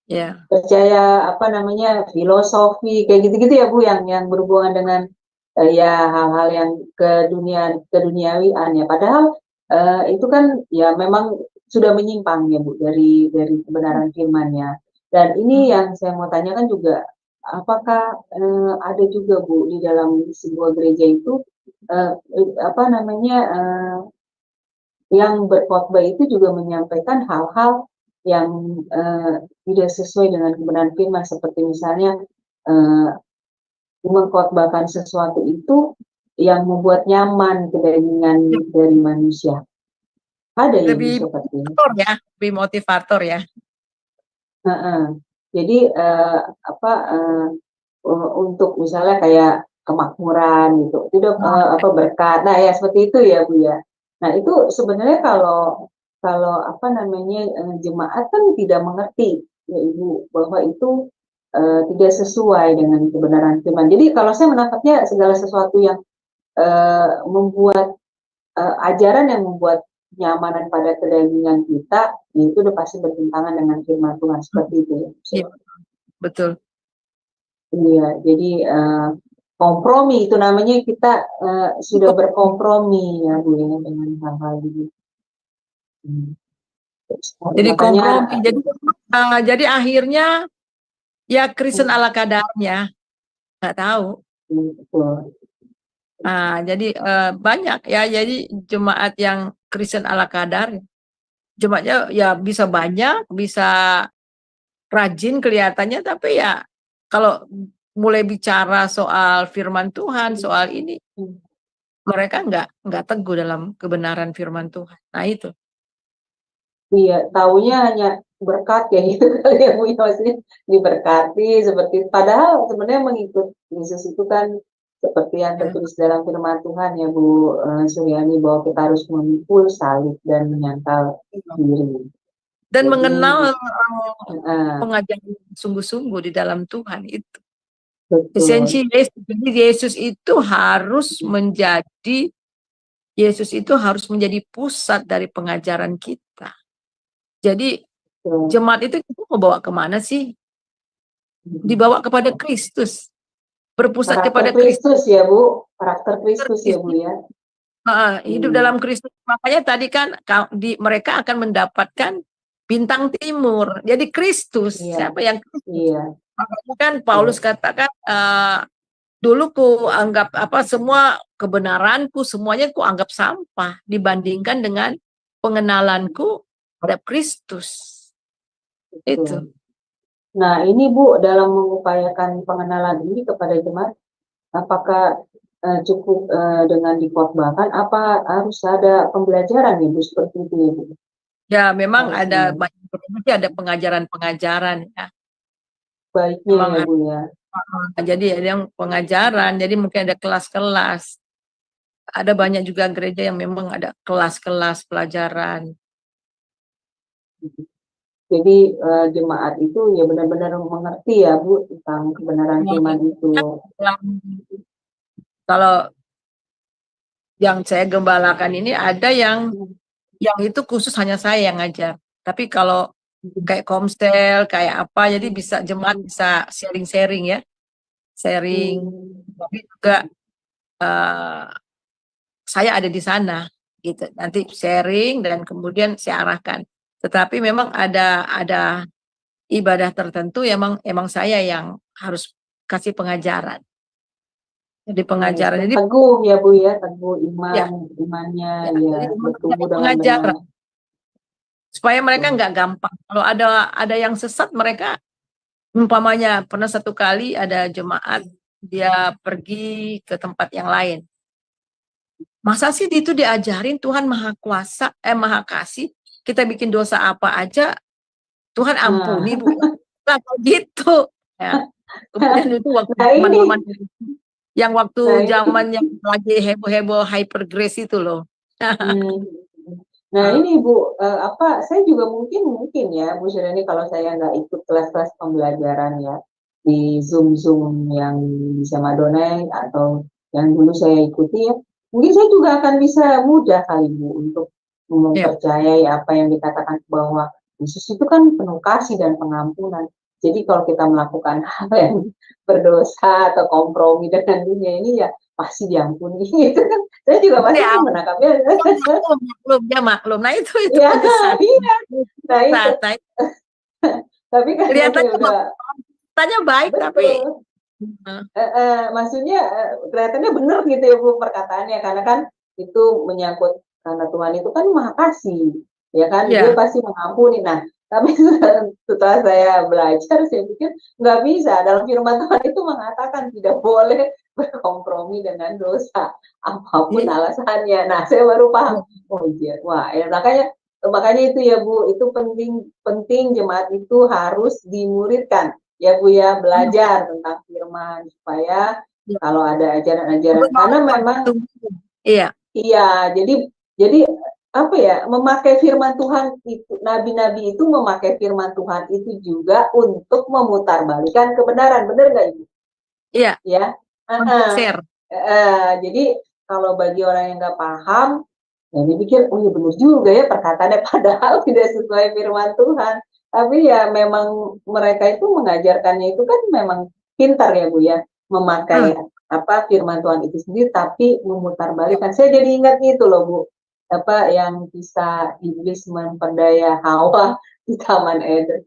ya, Percaya apa namanya filosofi kayak gitu-gitu ya Bu yang berhubungan dengan ya hal-hal yang keduniawian ya padahal itu kan ya memang sudah menyimpang ya Bu dari kebenaran firman-Nya. Dan ini yang saya mau tanyakan juga apakah ada juga Bu di dalam sebuah gereja itu apa namanya yang berkhotbah itu juga menyampaikan hal-hal yang tidak sesuai dengan kebenaran firman seperti misalnya eh, mengkhotbahkan sesuatu itu yang membuat nyaman kedagingan dari manusia. Ada ya Bu lebih seperti ini. motivator ya, lebih motivator ya. Jadi apa untuk misalnya kayak kemakmuran gitu, tidak apa berkat. Nah ya seperti itu ya Bu ya. Nah itu sebenarnya kalau kalau apa namanya jemaat kan tidak mengerti ya Ibu bahwa itu tidak sesuai dengan kebenaran firman. Jadi kalau saya menangkapnya segala sesuatu yang membuat ajaran yang membuat nyamanan pada kedagingan kita, ya itu udah pasti bertentangan dengan firman Tuhan seperti itu ya. Iya, betul. Iya, jadi kompromi itu namanya kita sudah berkompromi ya Bu ya dengan hal-hal gitu. Jadi Makanya kompromi. Jadi akhirnya ya Kristen ala kadarnya, nggak tahu. betul. Jadi banyak ya. Jadi jemaat yang Kristen ala kadar, jemaatnya ya bisa banyak, bisa rajin kelihatannya, tapi ya kalau mulai bicara soal firman Tuhan, soal ini, mereka nggak teguh dalam kebenaran firman Tuhan. Nah itu. Iya, taunya hanya berkat ya gitu kali ya Bu ya, maksudnya diberkati seperti padahal sebenarnya mengikut Yesus itu kan seperti yang Ya. tertulis dalam firman Tuhan ya Bu Suryani bahwa kita harus memikul salib dan menyangkal diri. Dan Jadi mengenal uh, pengajaran sungguh-sungguh di dalam Tuhan itu. betul, Esensi Yesus. Jadi Yesus itu harus menjadi pusat dari pengajaran kita. Jadi betul. jemaat itu kita mau bawa kemana sih? Dibawa kepada Kristus, berpusat Karakter kepada Kristus. Kristus ya Bu, karakter Kristus ya Bu ya. Hidup dalam Kristus. Makanya tadi kan mereka akan mendapatkan bintang timur. Jadi Kristus, Iya, siapa yang Kristus? iya, Makanya kan iya, Paulus katakan dulu ku anggap semua kebenaranku semuanya ku anggap sampah dibandingkan dengan pengenalanku terhadap Kristus. Itu. betul. Nah, ini Bu, dalam mengupayakan pengenalan ini kepada jemaat, apakah cukup dengan dikhotbahkan, apa harus ada pembelajaran ya Bu, seperti itu ya Bu? Ya, memang ada Harusnya banyak ada pengajaran-pengajaran ya. baiknya Memang ya Bu ya. jadi ada yang pengajaran, jadi mungkin ada kelas-kelas. Ada banyak juga gereja yang memang ada kelas-kelas pelajaran. Jadi jemaat itu ya benar-benar mengerti ya Bu tentang kebenaran firman itu. Kalau yang saya gembalakan ini ada yang itu khusus hanya saya yang ngajar. Tapi kalau kayak komsel, kayak apa, jadi bisa jemaat bisa sharing-sharing ya, sharing. Tapi juga saya ada di sana, gitu. Nanti sharing dan kemudian saya arahkan. Tetapi memang ada ibadah tertentu, emang saya yang harus kasih pengajaran. Jadi pengajaran, jadi Teguh ya Bu ya, teguh ya, imannya jadi ya bertumbuh dengan pengajaran benar. supaya mereka nggak gampang. Kalau ada yang sesat, mereka umpamanya pernah satu kali ada jemaat dia pergi ke tempat yang lain. Masa sih itu diajarin Tuhan Maha Kuasa, Maha Kasih, kita bikin dosa apa aja Tuhan ampuni, Bu. Nah, gitu ya. Kemudian itu waktu Nah ini, waktu nah zaman ini, yang lagi heboh-heboh hyper grace itu loh. hmm. Nah ini Bu, saya juga mungkin ya Bu Syirani, kalau saya nggak ikut kelas-kelas pembelajaran ya di Zoom yang bisa Madonai atau yang dulu saya ikuti ya, mungkin saya juga akan bisa mudah kali Bu untuk Ya. mempercayai apa yang dikatakan bahwa Yesus itu kan penuh kasih dan pengampunan. Jadi kalau kita melakukan hal yang berdosa atau kompromi dengan dunia ini ya pasti diampuni gitu kan. Saya juga pasti Ya, akan menangkapnya. maklum, ya maklum. Nah itu Iya, penyesat. iya. Nah itu. Nah, Tapi karena saya udah kelihatannya baik tapi betul. Maksudnya kelihatannya benar gitu ya Bu perkataannya, karena kan itu menyangkut karena Tuhan itu kan maha kasih, ya kan, dia ya, pasti mengampuni. Nah, tapi setelah saya belajar, saya pikir nggak bisa. Dalam firman Tuhan itu mengatakan tidak boleh berkompromi dengan dosa, apapun iya. alasannya. Nah, saya baru paham. Oh iya, wah, ya, makanya itu ya Bu, itu penting jemaat itu harus dimuridkan ya Bu ya, belajar tentang firman supaya Ya. kalau ada ajaran-ajaran, karena memang Iya. iya, jadi apa ya, memakai firman Tuhan itu, nabi-nabi itu memakai firman Tuhan itu juga untuk memutarbalikkan kebenaran, benar nggak Ibu? Iya. Ya, Share. jadi kalau bagi orang yang nggak paham, ya dipikir, oh iya benar juga ya perkataannya, padahal tidak sesuai firman Tuhan. Tapi ya memang mereka itu mengajarkannya itu kan memang pintar ya Bu ya, memakai firman Tuhan itu sendiri, tapi memutarbalikkan. Saya jadi ingat itu loh Bu, yang kisah iblis memperdaya Hawa di Taman Eden.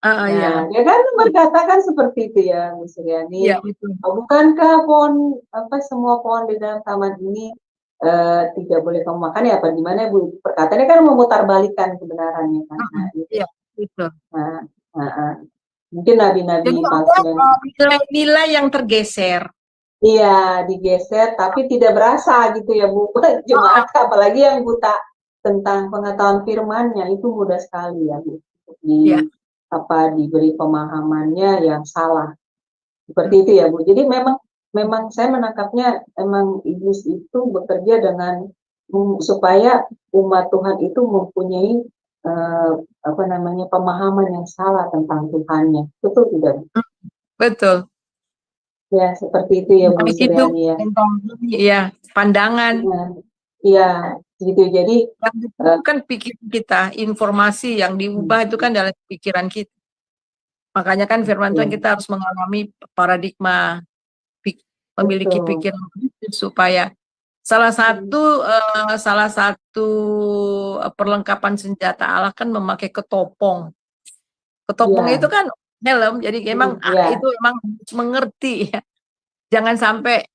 Iya. Nah, dia kan berkatakan seperti itu ya, Bu Suryani. Iya, betul. Bukankah semua pohon di dalam taman ini tidak boleh kamu makan ya? Apa gimana Bu? Perkataannya kan memutarbalikkan kebenarannya kan. Nah, gitu. Iya, betul. Mungkin nabi-nabi Jadi palsu ada nilai-nilai yang tergeser. iya digeser, tapi tidak berasa gitu ya Bu. Jemaat apalagi yang buta tentang pengetahuan firman-Nya itu mudah sekali ya Bu. Diberi pemahamannya yang salah. Seperti itu ya Bu. Jadi memang saya menangkapnya, emang iblis itu bekerja dengan supaya umat Tuhan itu mempunyai pemahaman yang salah tentang Tuhannya. Betul tidak? Betul. Ya, seperti itu ya Bu Suryani ya. Iya, pandangan. Iya, gitu. Jadi itu kan pikiran kita, informasi yang diubah itu kan dalam pikiran kita. Makanya kan firman Tuhan kita harus mengalami paradigma, memiliki pikiran supaya salah satu perlengkapan senjata Allah kan memakai ketopong. Ketopong itu kan helm, jadi emang itu emang mengerti ya. Jangan sampai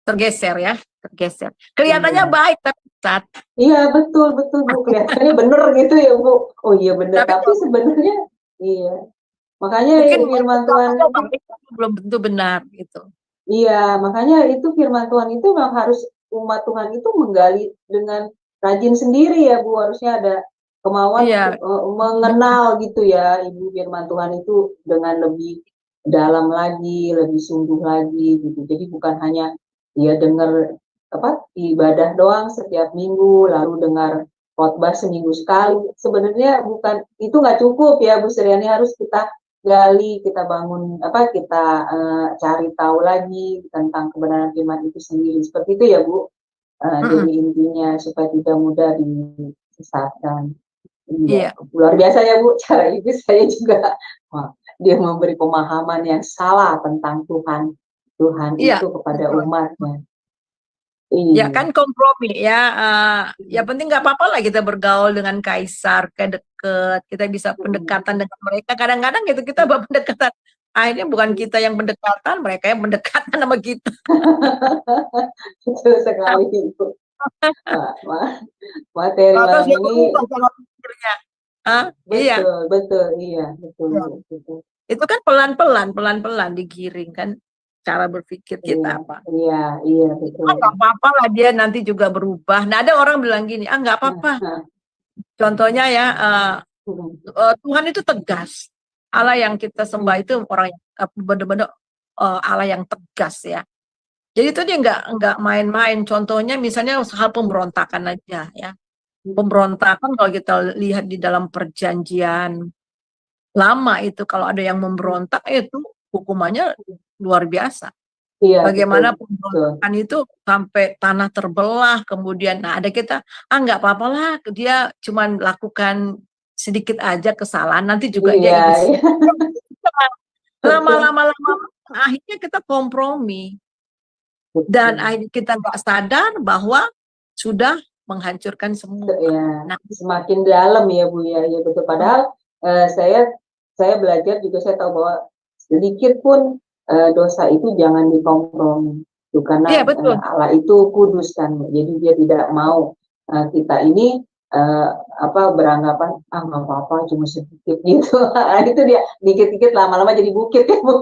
tergeser ya, tergeser. Kelihatannya baik tapi sesat. Iya betul Bu, kelihatannya bener gitu ya Bu. Oh iya bener, tapi sebenarnya Iya. Makanya Mungkin firman Tuhan itu, belum tentu benar gitu. iya, makanya itu firman Tuhan itu memang harus umat Tuhan itu menggali dengan rajin sendiri ya Bu, harusnya ada kemauan Iya, untuk mengenal gitu ya Ibu firman Tuhan itu dengan lebih dalam lagi, lebih sungguh lagi gitu. Jadi bukan hanya ya dengar apa ibadah doang setiap minggu, lalu dengar khotbah seminggu sekali. Sebenarnya bukan itu nggak cukup ya Bu Suryani, harus kita gali, kita bangun apa kita cari tahu lagi tentang kebenaran firman itu sendiri. Seperti itu ya Bu. Jadi intinya supaya tidak mudah disesatkan. Iya, iya, luar biasa ya Bu, cara ibu saya juga. Wah, dia memberi pemahaman yang salah tentang Tuhan. Tuhan iya. itu kepada umatnya. Ya Iya. kan kompromi ya. Ya penting nggak apa-apa lah kita bergaul dengan kaisar, kayak deket, kita bisa pendekatan dengan mereka. Kadang-kadang gitu kita buat pendekatan. Akhirnya bukan kita yang pendekatan, mereka yang pendekatan sama kita. Betul sekali Ibu. Materi Terus malam dia ini berubah cara pikirnya. Iya. betul, betul, iya, betul, Iya. betul. Itu kan pelan-pelan digiring kan cara berpikir kita Iya, apa. iya, iya, betul. Nggak apa-apa lah dia nanti juga berubah. Nah ada orang bilang gini, nggak Nah, apa-apa. nah, Contohnya ya, mm, Tuhan itu tegas. Allah yang kita sembah itu orang yang benar-benar Allah yang tegas ya. Jadi itu dia nggak main-main. Contohnya misalnya hal pemberontakan aja ya. Pemberontakan kalau kita lihat di dalam perjanjian lama itu kalau ada yang memberontak itu hukumannya luar biasa. iya, betul, Bagaimana betul. pemberontakan itu sampai tanah terbelah, kemudian nah ada kita nggak apa-apa lah dia cuma lakukan sedikit aja kesalahan, nanti juga dia Iya, ini. iya, betul, Lama-lama akhirnya kita kompromi dan betul. akhirnya kita nggak sadar bahwa sudah menghancurkan semua. Ya, Nah, semakin dalam ya Bu ya, ya betul. Padahal saya belajar juga saya tahu bahwa sedikit pun dosa itu jangan dikompromi. Itu iya karena betul. Allah itu kudus kan, jadi dia tidak mau kita ini apa beranggapan nggak apa-apa cuma sedikit gitu. Itu dia dikit-dikit lama-lama jadi bukit ya Bu,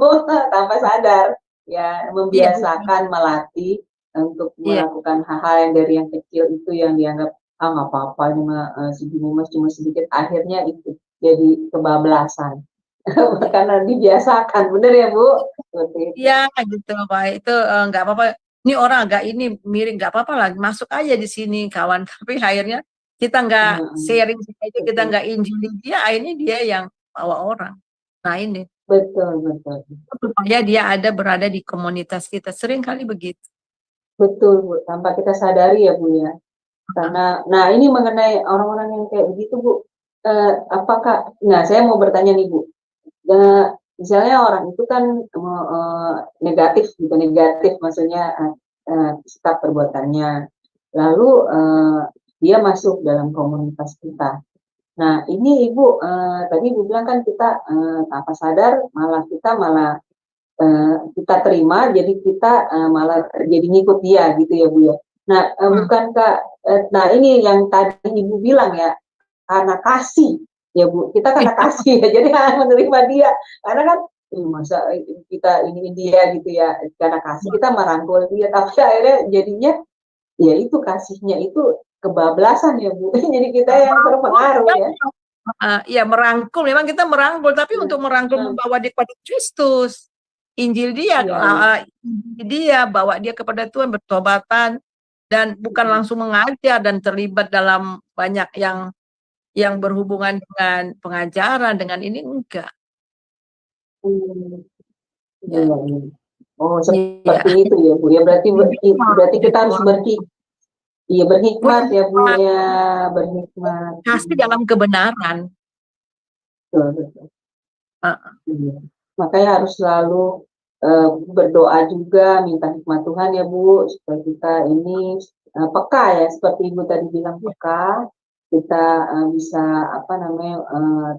tanpa sadar ya Iya betul. membiasakan melatih untuk Iya. melakukan hal-hal yang dari yang kecil itu yang dianggap nggak apa-apa cuma segini mas cuma sedikit akhirnya itu jadi kebablasan karena dibiasakan bener ya Bu seperti itu. Iya gitu, Pak. Itu nggak apa-apa. Ini orang agak ini mirip, nggak apa-apa lah, masuk aja di sini kawan. Tapi akhirnya kita nggak sharing aja, kita Betul, nggak injili dia, akhirnya dia yang bawa orang. Nah ini betul, betul, supaya dia ada berada di komunitas kita. Sering kali begitu. betul Bu tanpa kita sadari ya Bu ya, karena nah ini mengenai orang-orang yang kayak begitu Bu, apakah nah saya mau bertanya nih Bu, misalnya orang itu kan negatif gitu, negatif maksudnya sikap perbuatannya, lalu dia masuk dalam komunitas kita. Nah ini Ibu tadi Ibu bilang kan kita tanpa sadar malah kita terima, jadi kita malah jadi ngikut dia gitu ya Bu ya. Nah bukankah nah ini yang tadi Ibu bilang ya, karena kasih ya Bu, kita karena kasih ya jadi menerima dia karena kan masa kita ini dia gitu ya, karena kasih kita merangkul dia tapi akhirnya jadinya ya itu kasihnya itu kebablasan ya Bu. Jadi kita yang terpengaruh ya. Ya merangkul, memang kita merangkul, tapi untuk merangkul membawa dia kepada Kristus, Injil dia, Injil dia bawa dia kepada Tuhan, bertobatan, dan bukan langsung mengajar dan terlibat dalam banyak yang berhubungan dengan pengajaran, dengan ini enggak. Ya. Oh seperti Iya. itu ya Bu ya, berarti kita harus berhikmat ya Bu ya, berhikmat. Kasih dalam kebenaran. Betul, betul. Iya. Makanya harus selalu berdoa juga, minta hikmat Tuhan ya Bu, supaya kita ini peka ya, seperti Ibu tadi bilang peka, kita bisa apa namanya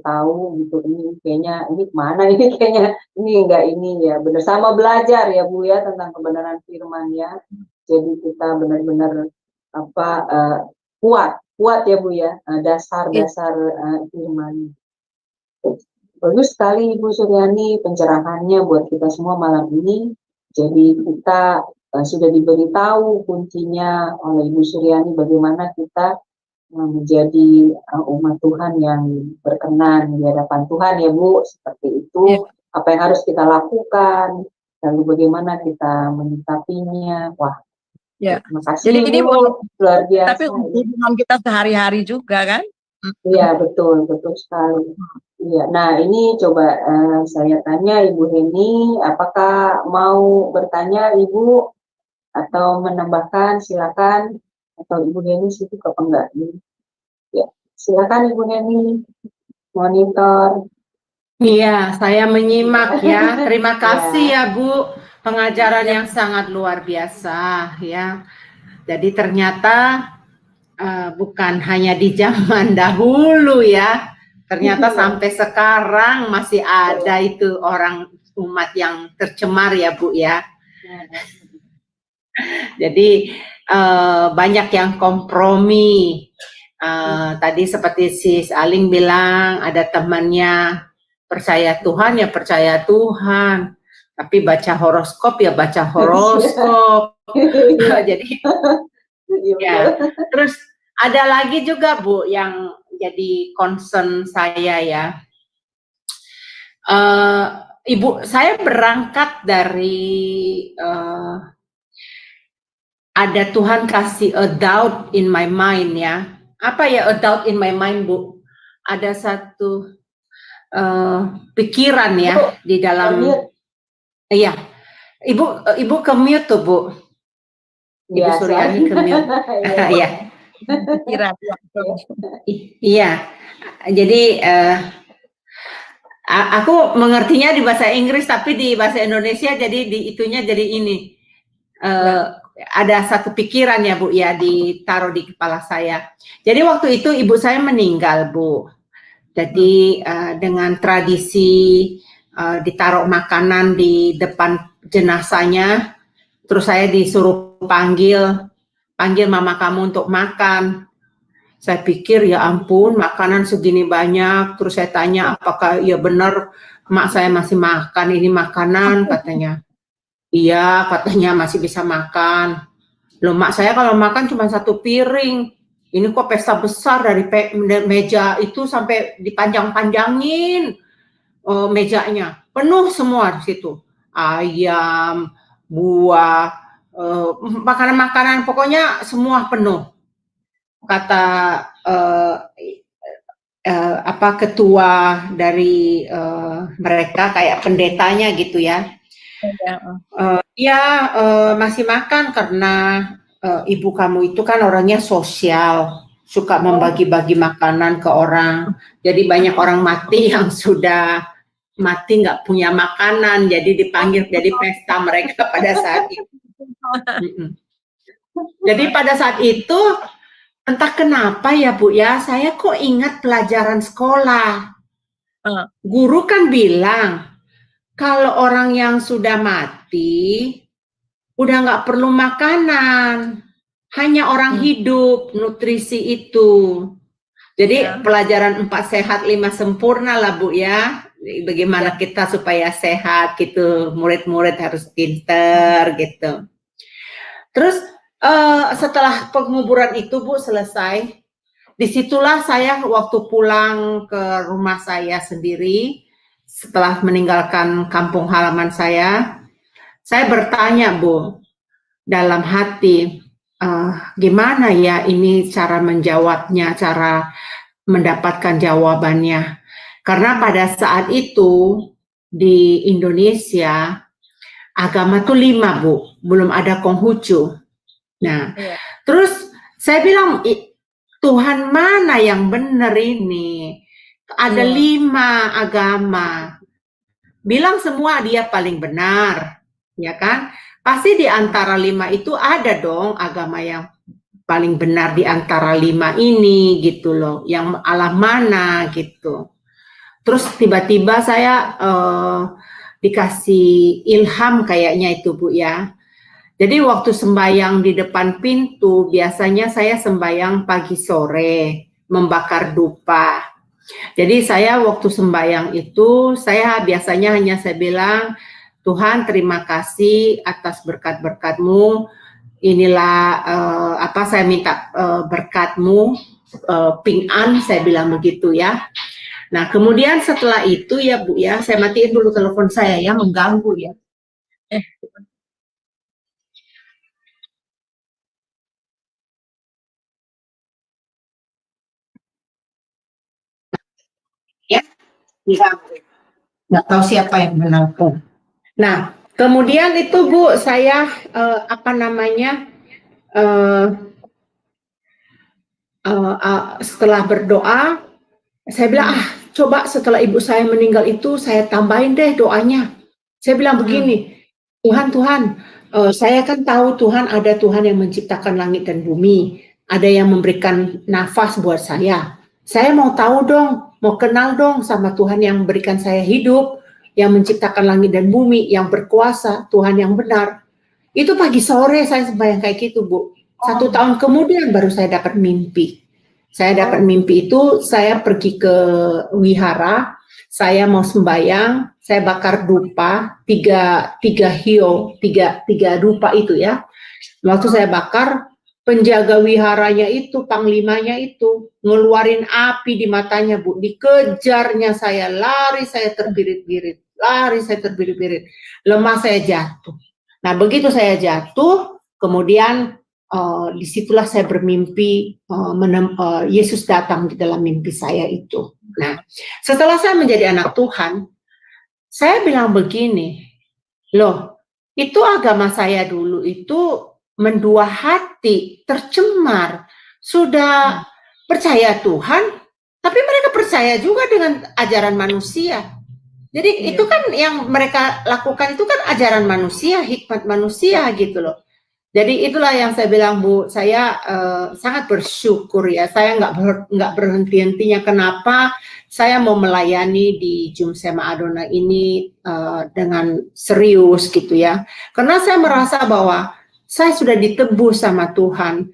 tahu gitu ini kayaknya ini kemana ini kayaknya ini enggak ini ya benar sama belajar ya Bu ya tentang kebenaran firman ya. Jadi kita benar-benar apa kuat ya Bu ya dasar-dasar firman. Bagus sekali Ibu Suryani pencerahannya buat kita semua malam ini. Jadi kita sudah diberitahu kuncinya oleh Ibu Suryani bagaimana kita menjadi umat Tuhan yang berkenan di hadapan Tuhan ya Bu, seperti itu. Ya. Apa yang harus kita lakukan, lalu bagaimana kita menyikapinya. Wah, Ya. terima kasih Jadi ini Bu, luar biasa. tapi hubungan kita sehari-hari juga kan? Iya, betul sekali. Iya, nah ini coba saya tanya Ibu Heni, apakah mau bertanya Ibu atau menambahkan, silakan. Atau Ibu Heni sibuk apa enggak? Ya, silakan Ibu Heni, monitor. Iya, saya menyimak ya. Terima kasih ya Bu, pengajaran yang sangat luar biasa ya. Jadi ternyata bukan hanya di zaman dahulu ya, ternyata sampai sekarang masih ada itu orang umat yang tercemar ya Bu ya. Jadi banyak yang kompromi. Tadi seperti Sis Aling bilang, ada temannya percaya Tuhan ya percaya Tuhan, tapi baca horoskop ya baca horoskop. Jadi ya, terus ada lagi juga Bu yang jadi concern saya ya. Ibu, saya berangkat dari ada Tuhan kasih a doubt in my mind ya. Apa ya a doubt in my mind Bu? Ada satu pikiran ya di dalam. Iya, Ibu ke mute tuh Bu. Ibu Suryani ke mute. Iya. Iya. Jadi aku mengertinya di bahasa Inggris tapi di bahasa Indonesia jadi di itunya jadi ini. Ada satu pikiran ya Bu ya ditaruh di kepala saya. Jadi waktu itu ibu saya meninggal Bu. Jadi dengan tradisi ditaruh makanan di depan jenazahnya, terus saya disuruh panggil mama kamu untuk makan. Saya pikir ya ampun makanan segini banyak, terus saya tanya apakah ya benar mak saya masih makan ini makanan, katanya. Iya, katanya masih bisa makan. Loh, mak saya kalau makan cuma satu piring. Ini kok pesta besar dari meja itu sampai dipanjang-panjangin mejanya. Penuh semua di situ. Ayam, buah, makanan-makanan, pokoknya semua penuh. Kata ketua dari mereka kayak pendetanya gitu ya. Masih makan karena ibu kamu itu kan orangnya sosial, suka membagi-bagi makanan ke orang. Jadi banyak orang mati yang sudah mati nggak punya makanan, jadi dipanggil jadi pesta mereka pada saat itu. Jadi pada saat itu entah kenapa ya Bu ya, saya kok ingat pelajaran sekolah. Guru kan bilang kalau orang yang sudah mati, udah nggak perlu makanan, hanya orang hidup, nutrisi itu. Jadi pelajaran 4 sehat 5 sempurna lah Bu ya, bagaimana kita supaya sehat gitu, murid-murid harus pinter gitu. Terus setelah penguburan itu Bu selesai, disitulah saya waktu pulang ke rumah saya sendiri, setelah meninggalkan kampung halaman saya bertanya Bu, dalam hati, gimana ya ini cara menjawabnya, cara mendapatkan jawabannya. Karena pada saat itu di Indonesia, agama tuh 5 Bu, belum ada Konghucu. Nah, terus saya bilang, Tuhan mana yang benar ini? Ada 5 agama. Bilang semua dia paling benar, ya kan? Pasti di antara 5 itu ada dong agama yang paling benar di antara 5 ini gitu loh. Yang Allah mana gitu. Terus tiba-tiba saya dikasih ilham kayaknya itu Bu ya. Jadi waktu sembahyang di depan pintu, biasanya saya sembahyang pagi sore, membakar dupa. Jadi saya waktu sembahyang itu, saya biasanya hanya saya bilang, Tuhan terima kasih atas berkat-berkat-Mu. Inilah saya minta berkat-Mu, Ping An, saya bilang begitu ya. Nah kemudian setelah itu ya Bu ya, saya matiin dulu telepon saya ya, mengganggu ya. Ya, nggak tahu siapa yang menelpon. Nah, kemudian itu Bu, saya setelah berdoa, saya bilang, coba setelah ibu saya meninggal itu, saya tambahin deh doanya. Saya bilang begini, Tuhan, saya kan tahu Tuhan ada Tuhan yang menciptakan langit dan bumi, ada yang memberikan nafas buat saya. Saya mau tahu dong, mau kenal dong sama Tuhan yang memberikan saya hidup, yang menciptakan langit dan bumi, yang berkuasa, Tuhan yang benar. Itu pagi sore saya sembahyang kayak gitu, Bu. 1 tahun kemudian baru saya dapat mimpi. Saya dapat mimpi itu, saya pergi ke wihara, saya mau sembahyang, saya bakar dupa, tiga dupa itu ya. Waktu saya bakar, penjaga wiharanya itu, panglimanya itu, ngeluarin api di matanya, Bu. Dikejarnya saya, lari saya terbirit-birit, lemah saya jatuh. Nah, begitu saya jatuh, kemudian disitulah saya bermimpi, Yesus datang di dalam mimpi saya itu. Nah, setelah saya menjadi anak Tuhan, saya bilang begini, loh, itu agama saya dulu itu mendua hati, tercemar, sudah percaya Tuhan, tapi mereka percaya juga dengan ajaran manusia. Jadi itu kan yang mereka lakukan itu kan ajaran manusia, hikmat manusia gitu loh. Jadi itulah yang saya bilang, Bu, saya sangat bersyukur ya, saya nggak berhenti-hentinya. Kenapa saya mau melayani di Jumsema Adonai ini dengan serius gitu ya. Karena saya merasa bahwa saya sudah ditebus sama Tuhan.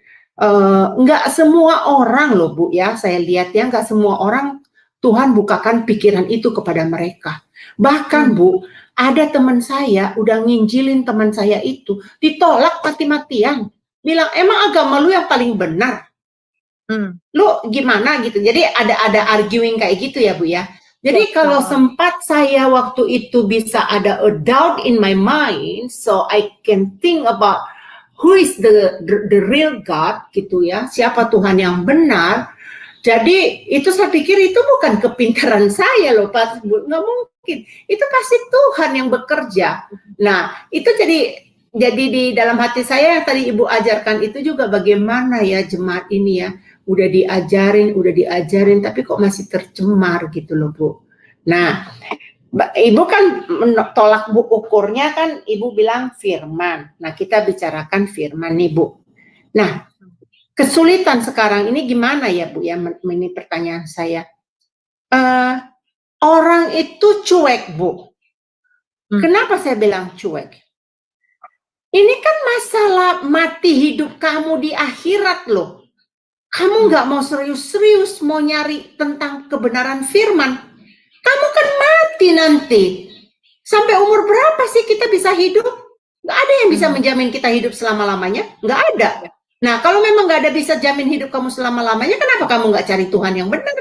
Nggak semua orang loh, Bu ya, saya lihat ya, nggak semua orang Tuhan bukakan pikiran itu kepada mereka. Bahkan Bu, ada teman saya udah nginjilin teman saya itu, ditolak mati-matian. Bilang, emang agama lu yang paling benar? Lu gimana gitu. Jadi ada arguing kayak gitu ya Bu ya. Jadi kalau sempat saya waktu itu bisa ada a doubt in my mind, so I can think about who is the real God gitu ya, siapa Tuhan yang benar. Jadi itu saya pikir itu bukan kepintaran saya loh, Pak, nggak mungkin. Itu pasti Tuhan yang bekerja. Nah, itu jadi di dalam hati saya yang tadi Ibu ajarkan itu juga bagaimana ya jemaat ini ya, udah diajarin, tapi kok masih tercemar gitu loh, Bu. Nah, Ibu kan tolak Bu ukurnya kan, Ibu bilang firman. Nah, kita bicarakan firman nih, Bu. Nah, kesulitan sekarang ini gimana ya Bu ya, ini pertanyaan saya. Orang itu cuek Bu. Kenapa saya bilang cuek? Ini kan masalah mati hidup kamu di akhirat loh. Kamu nggak mau serius-serius mau nyari tentang kebenaran firman. Kamu kan mati nanti. Sampai umur berapa sih kita bisa hidup? Nggak ada yang bisa menjamin kita hidup selama-lamanya. Nggak ada. Nah, kalau memang nggak ada bisa jamin hidup kamu selama-lamanya, kenapa kamu nggak cari Tuhan yang benar?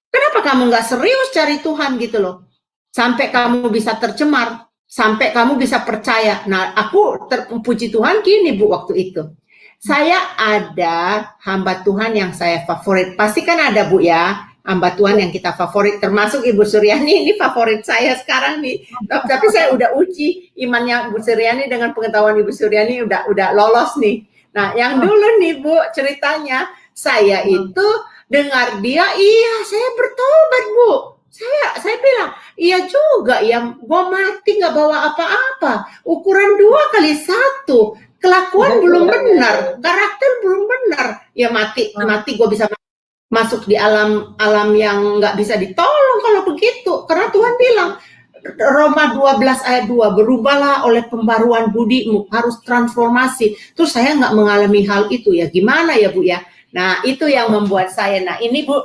Kenapa kamu nggak serius cari Tuhan gitu loh? Sampai kamu bisa tercemar, sampai kamu bisa percaya. Nah, aku puji Tuhan gini Bu waktu itu. Saya ada hamba Tuhan yang saya favorit. Pasti kan ada Bu ya, hamba Tuhan yang kita favorit. Termasuk Ibu Suryani, ini favorit saya sekarang nih. Tapi saya udah uji imannya Ibu Suryani dengan pengetahuan Ibu Suryani udah lolos nih. Nah, yang dulu nih Bu, ceritanya saya itu dengar dia, iya saya bertobat Bu. Saya bilang, iya juga ya, gua mati nggak bawa apa-apa. Ukuran 2x1, kelakuan belum benar, karakter belum benar. Ya mati gua bisa masuk di alam yang nggak bisa ditolong kalau begitu. Karena Tuhan bilang, Roma 12 ayat 2, berubahlah oleh pembaruan budimu, harus transformasi. Terus saya nggak mengalami hal itu ya, gimana ya Bu ya? Nah itu yang membuat saya, nah ini Bu,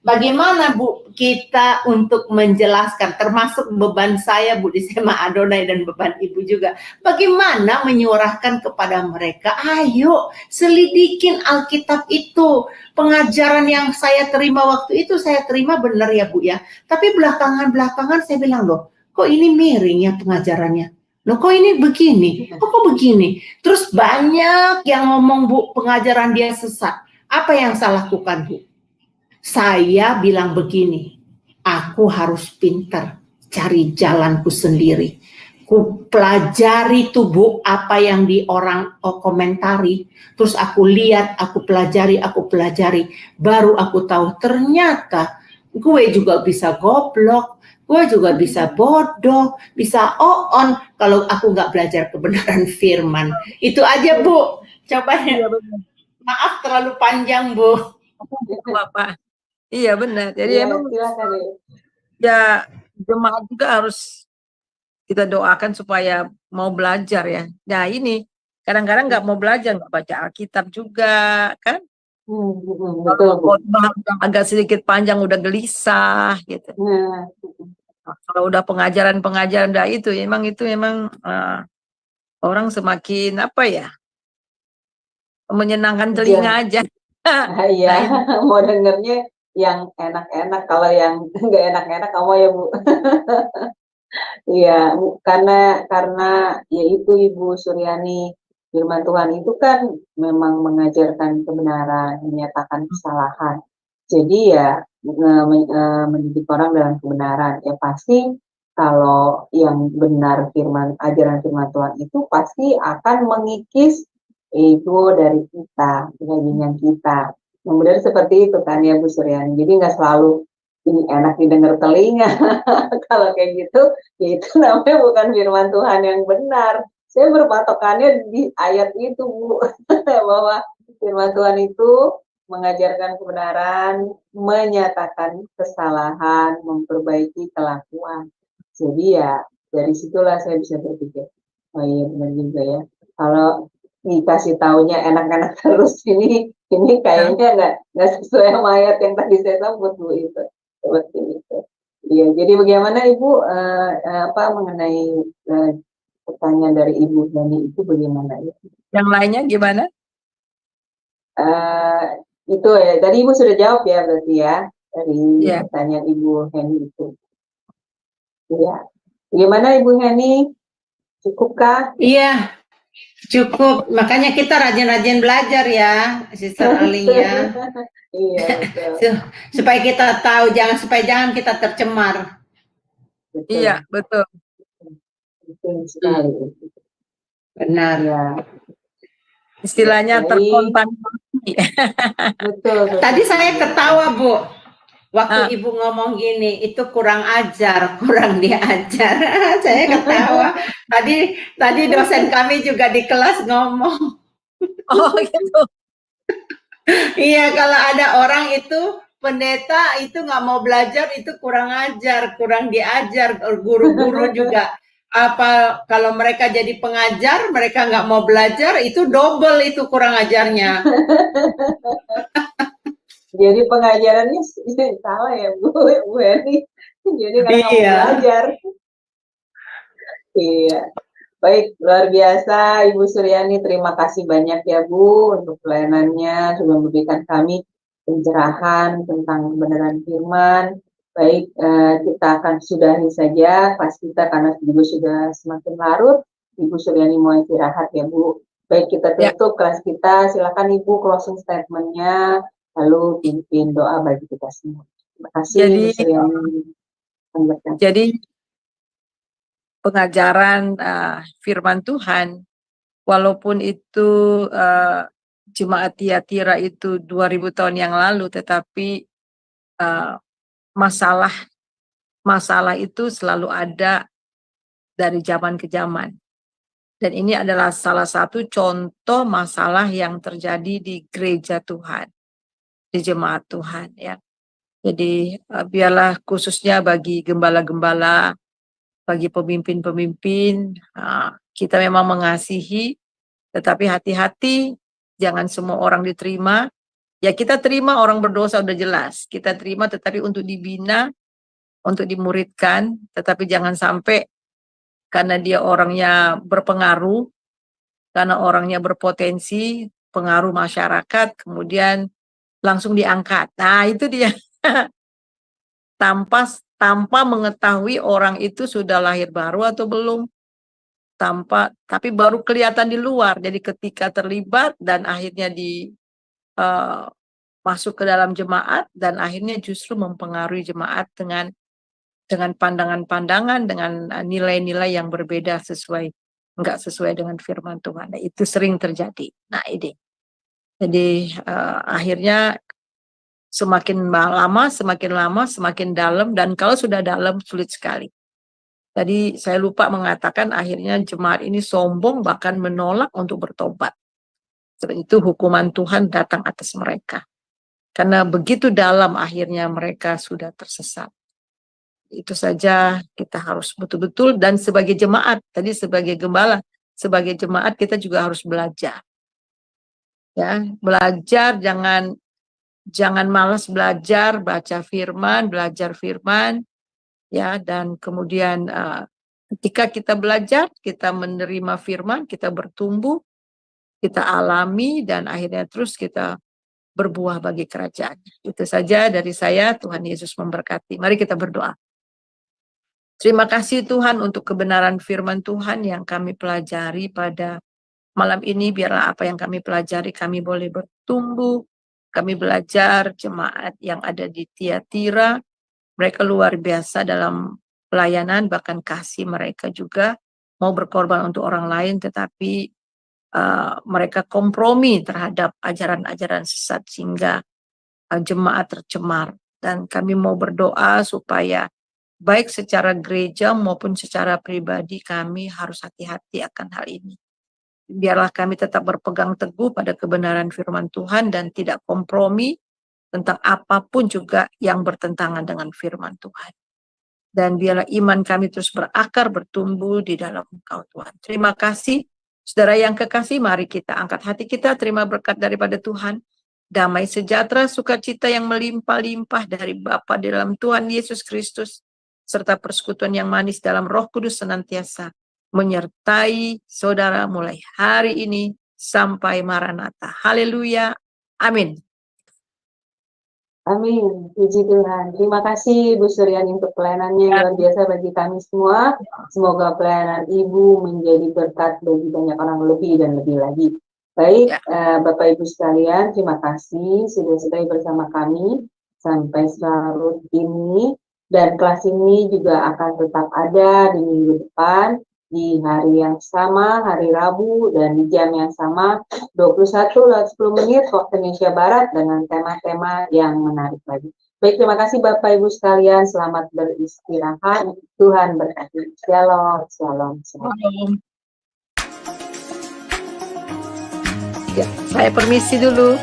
bagaimana Bu kita untuk menjelaskan, termasuk beban saya Bu di SMA Adonai dan beban Ibu juga, bagaimana menyuarakan kepada mereka, ayo selidikin Alkitab itu, pengajaran yang saya terima waktu itu saya terima benar ya Bu ya, tapi belakangan saya bilang loh, kok ini miring ya pengajarannya, loh kok ini begini, kok begini, terus banyak yang ngomong Bu pengajaran dia sesat, apa yang saya lakukan Bu? Saya bilang begini, aku harus pintar cari jalanku sendiri. Ku pelajari tuh Bu apa yang di orang komentari, terus aku lihat, aku pelajari, baru aku tahu ternyata gue juga bisa goblok, gue juga bisa bodoh, bisa on kalau aku nggak belajar kebenaran firman. Itu aja Bu, coba ya. Maaf terlalu panjang Bu. Bapak. Iya benar. Jadi Iya, emang silakan ya. ya jemaat juga harus kita doakan supaya mau belajar ya. Nah ini kadang-kadang nggak mau belajar, nggak baca Alkitab juga kan. Betul Bu. Khotbah agak sedikit panjang udah gelisah gitu. Nah, Kalau udah pengajaran dah itu memang orang semakin apa ya, menyenangkan telinga aja. iya, Nah, ini. mau dengernya yang enak-enak, kalau yang nggak enak-enak kamu ya Bu. Iya, karena ya itu Ibu Suryani, firman Tuhan itu kan memang mengajarkan kebenaran, menyatakan kesalahan. Jadi ya mendidik orang dalam kebenaran. Ya pasti kalau yang benar ajaran firman Tuhan itu pasti akan mengikis ego dari kita, keyakinan kita. Yang benar seperti itu kan ya Bu Suryani. Jadi nggak selalu ini enak didengar telinga. Kalau kayak gitu, ya itu namanya bukan firman Tuhan yang benar. Saya berpatokannya di ayat itu, Bu, bahwa firman Tuhan itu mengajarkan kebenaran, menyatakan kesalahan, memperbaiki kelakuan. Jadi ya dari situlah saya bisa berpikir, oh iya benar juga ya. Kalau dikasih taunya enak-enak terus ini kayaknya nggak sesuai sama ayat yang tadi saya sebut Bu itu. Seperti itu. Iya, jadi bagaimana Ibu mengenai pertanyaan dari Ibu Heni itu bagaimana ya? Yang lainnya gimana? Itu ya, tadi Ibu sudah jawab ya berarti ya dari pertanyaan Ibu Heni itu. Iya, bagaimana Ibu Heni? Cukupkah? Iya, cukup. Makanya kita rajin-rajin belajar ya, Sister Alia. Iya, betul. Supaya kita tahu, jangan kita tercemar. Betul. Iya, betul. Betul sekali. Benar. Ya. Istilahnya terkontaminasi. Betul. Tadi saya ketawa Bu, waktu Ibu ngomong gini, itu kurang ajar, kurang diajar. Saya ketawa. Tadi dosen kami juga di kelas ngomong. Oh gitu. Iya, kalau ada orang itu pendeta itu nggak mau belajar, itu kurang ajar, kurang diajar. Guru-guru juga apa kalau mereka jadi pengajar, mereka nggak mau belajar, itu double itu kurang ajarnya. Jadi pengajarannya salah ya Bu Eni. Jadi nggak mau belajar. Iya. Baik, luar biasa Ibu Suryani, terima kasih banyak ya Bu untuk pelayanannya, sudah memberikan kami pencerahan tentang kebenaran firman. Baik, kita akan sudahi saja kelas kita karena juga sudah semakin larut. Ibu Suryani mau istirahat ya Bu. Baik, kita tutup kelas kita. Silakan Ibu closing statement-nya, lalu pimpin doa bagi kita semua. Terima kasih Ibu Suryani. Jadi pengajaran firman Tuhan, walaupun itu jemaat Tiatira itu 2000 tahun yang lalu, tetapi masalah itu selalu ada dari zaman ke zaman. Dan ini adalah salah satu contoh masalah yang terjadi di gereja Tuhan, di jemaat Tuhan ya. Jadi biarlah khususnya bagi gembala-gembala, bagi pemimpin-pemimpin, kita memang mengasihi, tetapi hati-hati, jangan semua orang diterima, Ya kita terima orang berdosa udah jelas. Kita terima tetapi untuk dibina, untuk dimuridkan. Tetapi jangan sampai karena dia orangnya berpengaruh, karena orangnya berpotensi, pengaruh masyarakat, kemudian langsung diangkat. Nah itu dia. tanpa mengetahui orang itu sudah lahir baru atau belum. Tapi baru kelihatan di luar. Jadi ketika terlibat dan akhirnya masuk ke dalam jemaat dan akhirnya justru mempengaruhi jemaat dengan pandangan-pandangan, dengan nilai-nilai yang berbeda nggak sesuai dengan firman Tuhan. Nah, itu sering terjadi. Nah ini, jadi akhirnya semakin lama, semakin dalam, dan kalau sudah dalam sulit sekali. Tadi saya lupa mengatakan akhirnya jemaat ini sombong bahkan menolak untuk bertobat. Itu hukuman Tuhan datang atas mereka. Karena begitu dalam akhirnya mereka sudah tersesat. Itu saja kita harus betul-betul, dan sebagai jemaat, tadi sebagai gembala, sebagai jemaat kita juga harus belajar. Ya, belajar, jangan malas belajar, belajar firman, ya, dan kemudian ketika kita belajar, kita menerima firman, kita bertumbuh, kita alami, dan akhirnya terus kita berbuah bagi kerajaan. Itu saja dari saya. Tuhan Yesus memberkati. Mari kita berdoa. Terima kasih Tuhan untuk kebenaran firman Tuhan yang kami pelajari pada malam ini. Biarlah apa yang kami pelajari kami boleh bertumbuh. Kami belajar jemaat yang ada di Tiatira. Mereka luar biasa dalam pelayanan, bahkan kasih mereka juga mau berkorban untuk orang lain, tetapi mereka kompromi terhadap ajaran-ajaran sesat sehingga jemaat tercemar. Dan kami mau berdoa supaya baik secara gereja maupun secara pribadi kami harus hati-hati akan hal ini. Biarlah kami tetap berpegang teguh pada kebenaran firman Tuhan dan tidak kompromi tentang apapun juga yang bertentangan dengan firman Tuhan. Dan biarlah iman kami terus berakar, bertumbuh di dalam Engkau Tuhan. Terima kasih. Saudara yang kekasih, mari kita angkat hati kita, terima berkat daripada Tuhan. Damai sejahtera, sukacita yang melimpah-limpah dari Bapa di dalam Tuhan Yesus Kristus, serta persekutuan yang manis dalam Roh Kudus senantiasa menyertai saudara mulai hari ini sampai Maranatha. Haleluya. Amin. Amin, puji Tuhan. Terima kasih Bu Suryani untuk pelayanannya yang luar biasa bagi kami semua. Semoga pelayanan Ibu menjadi berkat bagi banyak orang lebih dan lebih lagi. Baik, Bapak Ibu sekalian, terima kasih sudah setia bersama kami sampai larut ini. Dan kelas ini juga akan tetap ada di minggu depan, di hari yang sama, hari Rabu, dan di jam yang sama, 21:10 waktu Indonesia Barat, dengan tema-tema yang menarik lagi. Baik, terima kasih Bapak Ibu sekalian, selamat beristirahat, Tuhan berkati. Shalom, shalom, shalom. Ya, saya permisi dulu.